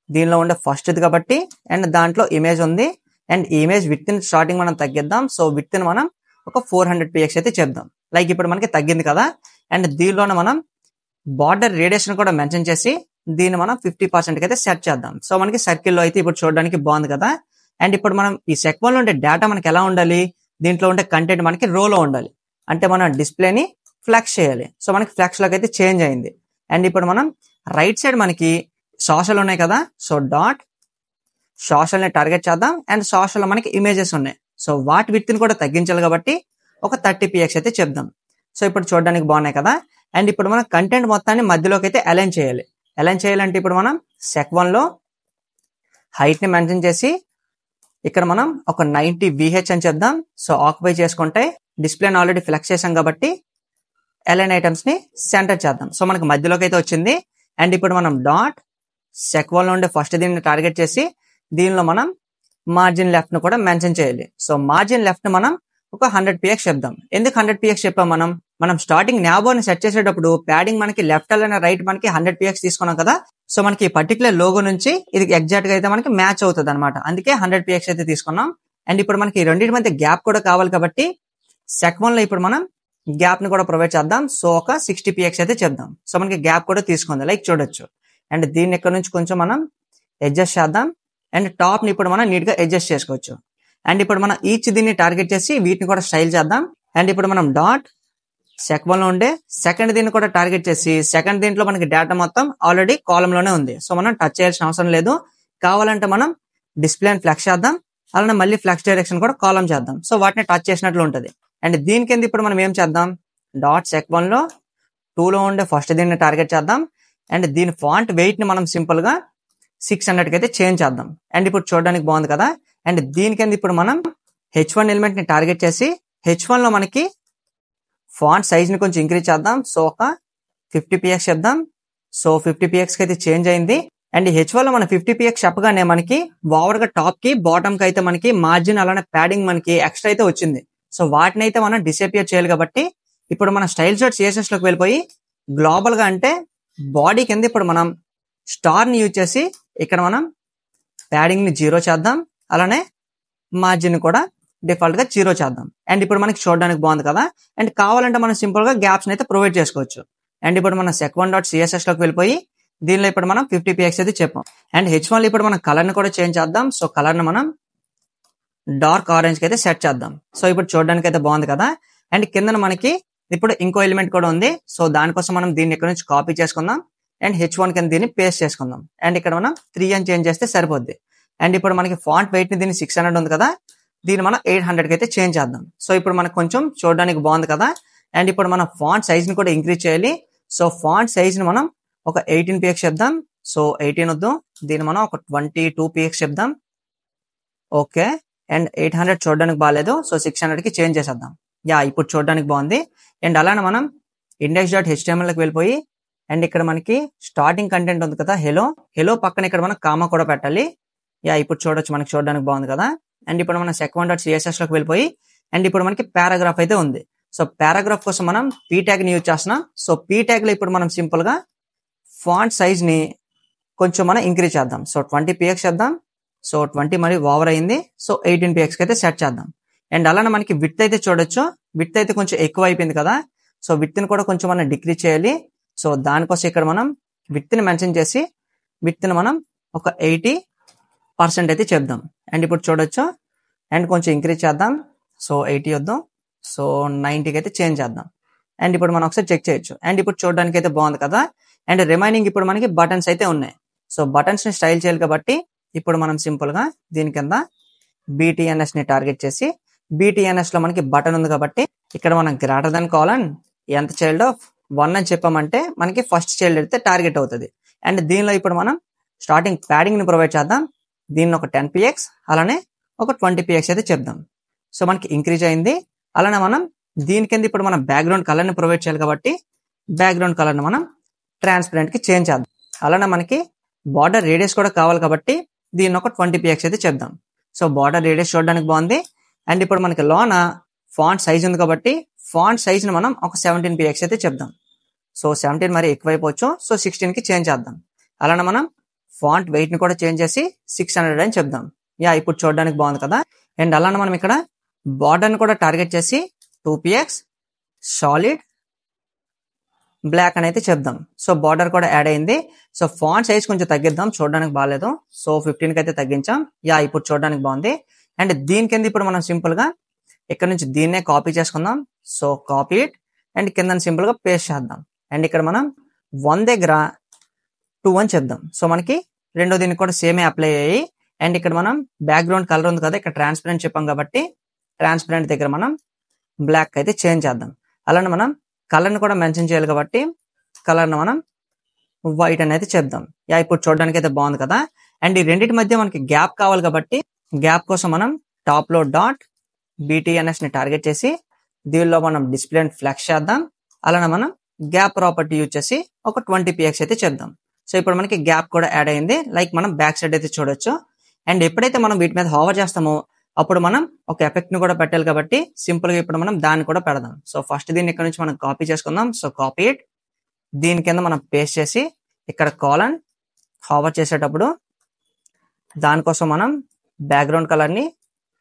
దీనిలో ఉండే ఫస్ట్ ఇది కాబట్టి అండ్ దాంట్లో ఇమేజ్ ఉంది. And image with in starting మనం తగ్గిద్దాం. సో విత్ ఇన్ మనం ఒక 400 px అయితే చెప్దాం. లైక్ ఇప్పుడు మనకి తగ్గింది కదా. అండ్ దీనిలోనే మనం బార్డర్ రేడియేషన్ కూడా మెన్షన్ చేసి దీన్ని మనం 50% అయితే సెట్ చేద్దాం. సో మనకి సర్కిల్లో అయితే ఇప్పుడు చూడడానికి బాగుంది కదా. అండ్ ఇప్పుడు మనం ఈ sec1 లో ఉండే డేటా మనకి ఎలా ఉండాలి, దీంట్లో ఉండే కంటెంట్ మనకి రోలో ఉండాలి. అంటే మనం డిస్ప్లేని ఫ్లెక్స్ చేయాలి. సో మనకి ఫ్లెక్స్ లోకి అయితే చేంజ్ అయింది. అండ్ ఇప్పుడు మనం రైట్ సైడ్ మనకి సోషల్ ఉన్నాయి కదా, సో డాట్ సోషల్ ని టార్గెట్ చేద్దాం. అండ్ సోషల్ లో మనకి ఇమేజెస్ ఉన్నాయి. సో వాటి విత్ని కూడా తగ్గించాలి కాబట్టి ఒక 30 px అయితే చెప్దాం. సో ఇప్పుడు చూడడానికి బాగున్నాయి కదా. అండ్ ఇప్పుడు మనం కంటెంట్ మొత్తాన్ని మధ్యలోకి అయితే అలైన్ చేయాలి. అలైన్ చేయాలంటే ఇప్పుడు మనం sec1 లో హైట్ ని మెన్షన్ చేసి ఇక్కడ మనం ఒక 90 VH అని చెప్దాం. సో ఆక్యుపై చేసుకుంటే డిస్ప్లేని ఆల్రెడీ ఫ్లెక్స్ చేసాం కాబట్టి అలైన్ ఐటమ్స్ ని సెంటర్ చేద్దాం. సో మనకి మధ్యలోకి అయితే వచ్చింది. అండ్ ఇప్పుడు మనం డాట్ sec1 లో ఉండే ఫస్ట్ దీన్ని టార్గెట్ చేసి దీనిలో మనం మార్జిన్ లెఫ్ట్ ను కూడా మెన్షన్ చేయాలి. సో మార్జిన్ లెఫ్ట్ ని మనం ఒక 100 px చెప్దాం. ఎందుకు 100 px చెప్పాం మనం, మనం స్టార్టింగ్ న్యాబోని సెట్ చేసేటప్పుడు ప్యాడింగ్ మనకి లెఫ్ట్ అలానే రైట్ మనకి 100 px తీసుకున్నాం కదా. సో మనకి పర్టికులర్ లోగో నుంచి ఇది ఎగ్జాక్ట్ గా అయితే మనకి మ్యాచ్ అవుతుంది అనమాట. అందుకే 100 px అయితే తీసుకున్నాం. అండ్ ఇప్పుడు మనకి రెండింటి మధ్య గ్యాప్ కూడా కావాలి కాబట్టి సెక్1 లో ఇప్పుడు మనం గ్యాప్ ని కూడా ప్రొవైడ్ చేద్దాం. సో ఒక 60 px అయితే చెప్దాం. సో మనకి గ్యాప్ కూడా తీసుకుంది లైక్ చూడొచ్చు. అండ్ దీన్ని ఇక్కడ నుంచి కొంచెం మనం అడ్జస్ట్ చేద్దాం. అండ్ టాప్ ని ఇప్పుడు మనం నీట్ గా అడ్జస్ట్ చేసుకోవచ్చు. అండ్ ఇప్పుడు మనం ఈచ్ దీన్ని టార్గెట్ చేసి వీటిని కూడా స్టైల్ చేద్దాం. అండ్ ఇప్పుడు మనం డాట్ సెక్1 లో ఉండే సెకండ్ దీన్ని కూడా టార్గెట్ చేసి సెకండ్ దీంట్లో మనకి డేటా మొత్తం ఆల్రెడీ కాలం లోనే ఉంది. సో మనం టచ్ చేయాల్సిన అవసరం లేదు. కావాలంటే మనం డిస్ప్లే ఫ్లెక్స్ చేద్దాం. అలానే మళ్ళీ ఫ్లెక్స్ డైరెక్షన్ కూడా కాలం చేద్దాం. సో వాటిని టచ్ చేసినట్లు ఉంటుంది. అండ్ దీని కింద ఇప్పుడు మనం ఏం చేద్దాం, డాట్ సెక్1 లో 2 లో ఉండే ఫస్ట్ దీన్ని టార్గెట్ చేద్దాం. అండ్ దీని ఫాంట్ వెయిట్ ని మనం సింపుల్ గా 600 కి అయితే చేంజ్ చేద్దాం. అండ్ ఇప్పుడు చూడడానికి బాగుంది కదా. అండ్ దీని కింద ఇప్పుడు మనం H1 ఎలిమెంట్ ని టార్గెట్ చేసి H1 లో మనకి ఫాంట్ సైజ్ ని కొంచెం ఇంక్రీజ్ చేద్దాం. సో ఒక 50 px చెప్దాం. సో 50 px కి అయితే చేంజ్ అయింది. అండ్ H1 లో మన 50 px చెప్పగానే మనకి ఓవర్ గా టాప్ కి బాటమ్ కి అయితే మనకి మార్జిన్ అలానే ప్యాడింగ్ మనకి ఎక్స్ట్రా అయితే వచ్చింది. సో వాటిని అయితే మనం డిసపియర్ చేయాలి కాబట్టి ఇప్పుడు మన స్టైల్ షాట్ CSS లోకి వెళ్ళిపోయి గ్లోబల్ గా అంటే బాడీ కింద ఇప్పుడు మనం స్టార్ ని యూజ్ చేసి ఇక్కడ మనం ప్యాడింగ్ ని 0 చేద్దాం. అలానే మార్జిన్ కూడా డిఫాల్ట్ గా 0 చేద్దాం. అండ్ ఇప్పుడు మనకి చూడడానికి బాగుంది కదా. అండ్ కావాలంటే మనం సింపుల్ గా గ్యాప్స్ అయితే ప్రొవైడ్ చేసుకోవచ్చు. అండ్ ఇప్పుడు మనం sec1.css లోకి వెళ్ళిపోయి దీనిలో ఇప్పుడు మనం 50 px అయితే చెప్పాం. అండ్ H1 లో ఇప్పుడు మనం కలర్ ని కూడా చేంజ్ చేద్దాం. సో కలర్ ని మనం డార్క్ ఆరెంజ్ కి అయితే సెట్ చేద్దాం. సో ఇప్పుడు చూడడానికి అయితే బాగుంది కదా. అండ్ కింద మనకి ఇప్పుడు ఇంకో ఎలిమెంట్ కూడా ఉంది. సో దానికోసం మనం దీన్ని ఇక్కడ నుంచి కాపీ చేసుకుందాం. అండ్ H1 కింద దీన్ని పేస్ట్ చేసుకుందాం. అండ్ ఇక్కడ మనం 3 అని చేంజ్ చేస్తే సరిపోద్ది. అండ్ ఇప్పుడు మనకి ఫాంట్ వెయిట్ ని దీన్ని 600 ఉంది కదా, దీన్ని మనం 800 కి అయితే చేంజ్ చేద్దాం. సో ఇప్పుడు మనకు కొంచెం చూడడానికి బాగుంది కదా. అండ్ ఇప్పుడు మనం ఫాంట్ సైజ్ ని కూడా ఇంక్రీజ్ చేయాలి. సో ఫాంట్ సైజ్ ని మనం ఒక 18 px చెప్దాం. సో 18 వద్దు, దీన్ని మనం ఒక 22 px చెప్దాం. ఓకే. అండ్ 800 చూడడానికి బాగాలేదు. సో 600 కి చేంజ్ చేసేద్దాం. యా ఇప్పుడు చూడడానికి బాగుంది. అండ్ అలానే మనం index.html లోకి వెళ్ళిపోయి అండ్ ఇక్కడ మనకి స్టార్టింగ్ కంటెంట్ ఉంది కదా, హెలో పక్కన ఇక్కడ మనం కామా కూడా పెట్టాలి. యా ఇప్పుడు చూడొచ్చు, మనకి చూడడానికి బాగుంది కదా. అండ్ ఇప్పుడు మనం sec1.css లోకి వెళ్ళిపోయి అండ్ ఇప్పుడు మనకి పారాగ్రాఫ్ అయితే ఉంది. సో పారాగ్రాఫ్ కోసం మనం p ట్యాగ్ ని యూజ్ చేస్తున్నాం. సో p ట్యాగ్ లో ఇప్పుడు మనం సింపుల్ గా ఫాంట్ సైజ్ ని కొంచెం మనం ఇంక్రీజ్ చేద్దాం. సో 20 px చేద్దాం. సో 20 మరి ఓవర్ అయింది. సో 18 px కి అయితే సెట్ చేద్దాం. అండ్ అలానే మనకి విడ్త్ అయితే చూడొచ్చు, విడ్త్ అయితే కొంచెం ఎక్కువ అయిపోయింది కదా. సో విడ్త్ ని కూడా కొంచెం మనం డిక్రీజ్ చేయాలి. సో దానికోసం ఇక్కడ మనం విడ్త్ ని మెన్షన్ చేసి విడ్త్ ని మనం ఒక 80% అయితే చెప్దాం. అండ్ ఇప్పుడు చూడొచ్చు. అండ్ కొంచెం ఇంక్రీజ్ చేద్దాం. సో 80 వద్దాం. సో 90కి అయితే చేంజ్ చేద్దాం. అండ్ ఇప్పుడు మనం ఒకసారి చెక్ చేయొచ్చు. అండ్ ఇప్పుడు చూడడానికి అయితే బాగుంది కదా. అండ్ రిమైనింగ్ ఇప్పుడు మనకి బటన్స్ అయితే ఉన్నాయి. సో బటన్స్ ని స్టైల్ చేయాలి కాబట్టి ఇప్పుడు మనం సింపుల్ గా దీని కింద BTNS ని టార్గెట్ చేసి BTNS లో మనకి బటన్ ఉంది కాబట్టి ఇక్కడ మనం గ్రేటర్ దెన్ కాలన్ ఎంత చైల్డ్ ఆఫ్ 1 అని చెప్పామంటే మనకి ఫస్ట్ చైల్డ్ అయితే టార్గెట్ అవుతుంది. అండ్ దీనిలో ఇప్పుడు మనం స్టార్టింగ్ ప్యాడింగ్ ని ప్రొవైడ్ చేద్దాం. దీన్ని ఒక 10 px అలానే ఒక 20 px అయితే చెప్దాం. సో మనకి ఇంక్రీజ్ అయింది. అలానే మనం దీని కింద ఇప్పుడు మనం బ్యాక్గ్రౌండ్ కలర్ ని ప్రొవైడ్ చేయాలి కాబట్టి బ్యాక్గ్రౌండ్ కలర్ ని మనం ట్రాన్స్పరెంట్ కి చేంజ్ చేద్దాం. అలానే మనకి బార్డర్ రేడియస్ కూడా కావాలి కాబట్టి దీన్ని ఒక 20 px అయితే చెప్దాం. సో బార్డర్ రేడియస్ చూడడానికి బాగుంది. అండ్ ఇప్పుడు మనకి లోన ఫాంట్ సైజ్ ఉంది కాబట్టి ఫాంట్ సైజ్ ని మనం ఒక 17 px అయితే చెప్దాం. సో 17 మరి ఎక్కువైపోవచ్చు. సో 16 కి చేంజ్ చేద్దాం. అలానే మనం ఫాంట్ వెయిట్ ని కూడా చేంజ్ చేసి 600 అని చెప్దాం. యా ఇప్పుడు చూడడానికి బాగుంది కదా. అండ్ అలానే మనం ఇక్కడ బార్డర్ ని కూడా టార్గెట్ చేసి 2 px సాలిడ్ బ్లాక్ అని అయితే చెప్దాం. సో బార్డర్ కూడా యాడ్ అయింది. సో ఫాంట్ సైజ్ కొంచెం తగ్గిద్దాం, చూడడానికి బాగాలేదు. సో 15 కి అయితే తగ్గించాం. యా ఇప్పుడు చూడడానికి బాగుంది. అండ్ దీని కింద ఇప్పుడు మనం సింపుల్ గా ఇక్కడ నుంచి దీన్నే కాపీ చేసుకుందాం. సో కాపీ ఇట్ అండ్ కింద సింపుల్ గా పేస్ట్ చేద్దాం. అండ్ ఇక్కడ మనం 1 దగ్గర 2 అని చెప్దాం. సో మనకి రెండో దీనికి కూడా సేమే అప్లై అయ్యి అండ్ ఇక్కడ మనం బ్యాక్గ్రౌండ్ కలర్ ఉంది కదా, ఇక్కడ ట్రాన్స్పరెంట్ చెప్పాం కాబట్టి ట్రాన్స్పరెంట్ దగ్గర మనం బ్లాక్ అయితే చేంజ్ చేద్దాం. అలానే మనం కలర్ ని కూడా మెన్షన్ చేయాలి కాబట్టి కలర్ ని మనం వైట్ అనేది చెప్దాం. యా ఇప్పుడు చూడడానికి అయితే బాగుంది కదా. అండ్ ఈ రెండింటి మధ్య మనకి గ్యాప్ కావాలి కాబట్టి గ్యాప్ కోసం మనం టాప్ లో డాట్ BTNS ని టార్గెట్ చేసి దీనిలో మనం డిస్ప్లే ఫ్లెక్స్ చేద్దాం. అలానే మనం గ్యాప్ ప్రాపర్టీ యూజ్ చేసి ఒక 20 px అయితే చెప్దాం. సో ఇప్పుడు మనకి గ్యాప్ కూడా యాడ్ అయింది. లైక్ మనం బ్యాక్ సైడ్ అయితే చూడొచ్చు. అండ్ ఎప్పుడైతే మనం వీటి మీద హోవర్ చేస్తామో అప్పుడు మనం ఒక ఎఫెక్ట్ ని కూడా పెట్టాలి కాబట్టి సింపుల్ గా ఇప్పుడు మనం దాన్ని కూడా పెడదాం. సో ఫస్ట్ దీన్ని ఇక్కడ నుంచి మనం కాపీ చేసుకుందాం. సో కాపీ ఇట్, దీని కింద మనం పేస్ట్ చేసి ఇక్కడ కాలన్ హోవర్ చేసేటప్పుడు దానికోసం మనం బ్యాక్గ్రౌండ్ కలర్ ని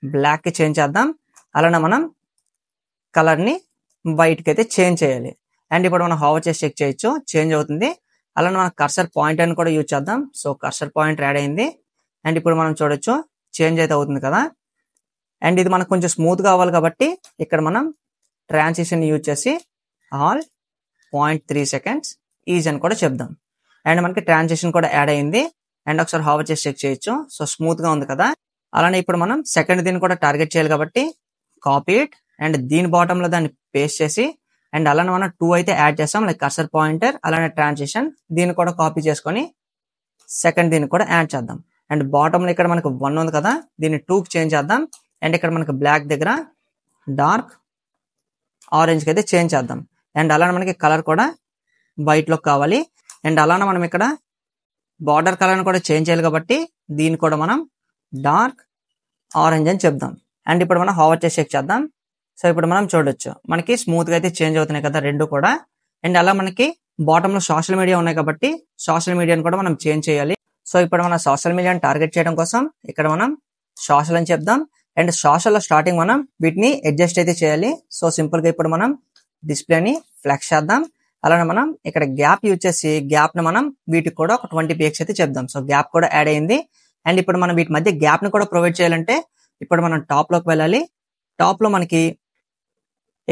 బ్లాక్ కి చేంజ్ చేద్దాం. అలానే మనం కలర్ ని వైట్ కి అయితే చేంజ్ చేయాలి. అండ్ ఇప్పుడు మనం హోవర్ చేసి చెక్ చేయొచ్చు, చేంజ్ అవుతుంది. అలానే మనం కర్సర్ పాయింట్ అని కూడా యూజ్ చేద్దాం. సో కర్సర్ పాయింట్ యాడ్ అయింది. అండ్ ఇప్పుడు మనం చూడొచ్చు చేంజ్ అయితే అవుతుంది కదా. అండ్ ఇది మనకు కొంచెం స్మూత్ కావాలి కాబట్టి ఇక్కడ మనం ట్రాన్సిషన్ యూజ్ చేసి ఆల్ 0.3 seconds ఈజ్ అని కూడా చెప్దాం. అండ్ మనకి ట్రాన్సిషన్ కూడా యాడ్ అయింది. అండ్ ఒకసారి హోవర్ చేసి చెక్ చేయొచ్చు. సో స్మూత్ గా ఉంది కదా. అలానే ఇప్పుడు మనం సెకండ్ దీన్ని కూడా టార్గెట్ చేయాలి కాబట్టి కాపీ ఇట్ అండ్ దీని బాటమ్ లో దాన్ని పేస్ట్ చేసి అండ్ అలానే మనం 2 అయితే యాడ్ చేస్తాం, లైక్ కర్సర్ పాయింటర్ అలానే ట్రాన్సిషన్. దీన్ని కూడా కాపీ చేసుకొని సెకండ్ దీన్ని కూడా యాడ్ చేద్దాం. అండ్ బాటమ్ లో ఇక్కడ మనకు 1 ఉంది కదా, దీన్ని 2 కి చేంజ్ చేద్దాం. అండ్ ఇక్కడ మనకి బ్లాక్ దగ్గర డార్క్ ఆరెంజ్ కి అయితే చేంజ్ చేద్దాం. అండ్ అలానే మనకి కలర్ కూడా వైట్ లో కావాలి. అండ్ అలానే మనం ఇక్కడ బార్డర్ కలర్ కూడా చేంజ్ చేయాలి కాబట్టి దీన్ని కూడా మనం డార్క్ ఆరెంజ్ అని చెప్దాం. అండ్ ఇప్పుడు మనం హోవర్ చేసి చెక్ చేద్దాం. సో ఇప్పుడు మనం చూడొచ్చు మనకి స్మూత్ గా అయితే చేంజ్ అవుతున్నాయి కదా రెండు కూడా. అండ్ అలా మనకి బాటమ్ లో సోషల్ మీడియా ఉన్నాయి కాబట్టి సోషల్ మీడియాని కూడా మనం చేంజ్ చేయాలి. సో ఇప్పుడు మన సోషల్ మీడియాని టార్గెట్ చేయడం కోసం ఇక్కడ మనం సోషల్ అని చెప్దాం. అండ్ సోషల్ లో స్టార్టింగ్ మనం వీటిని అడ్జస్ట్ అయితే చేయాలి. సో సింపుల్ గా ఇప్పుడు మనం డిస్ప్లేని ఫ్లెక్స్ చేద్దాం. అలానే మనం ఇక్కడ గ్యాప్ యూజ్ చేసి గ్యాప్ ని మనం వీటికి కూడా ఒక 20 px అయితే చెప్దాం. సో గ్యాప్ కూడా యాడ్ అయింది. అండ్ ఇప్పుడు మనం వీటి మధ్య గ్యాప్ ని కూడా ప్రొవైడ్ చేయాలంటే ఇప్పుడు మనం టాప్ లోకి వెళ్ళాలి. టాప్ లో మనకి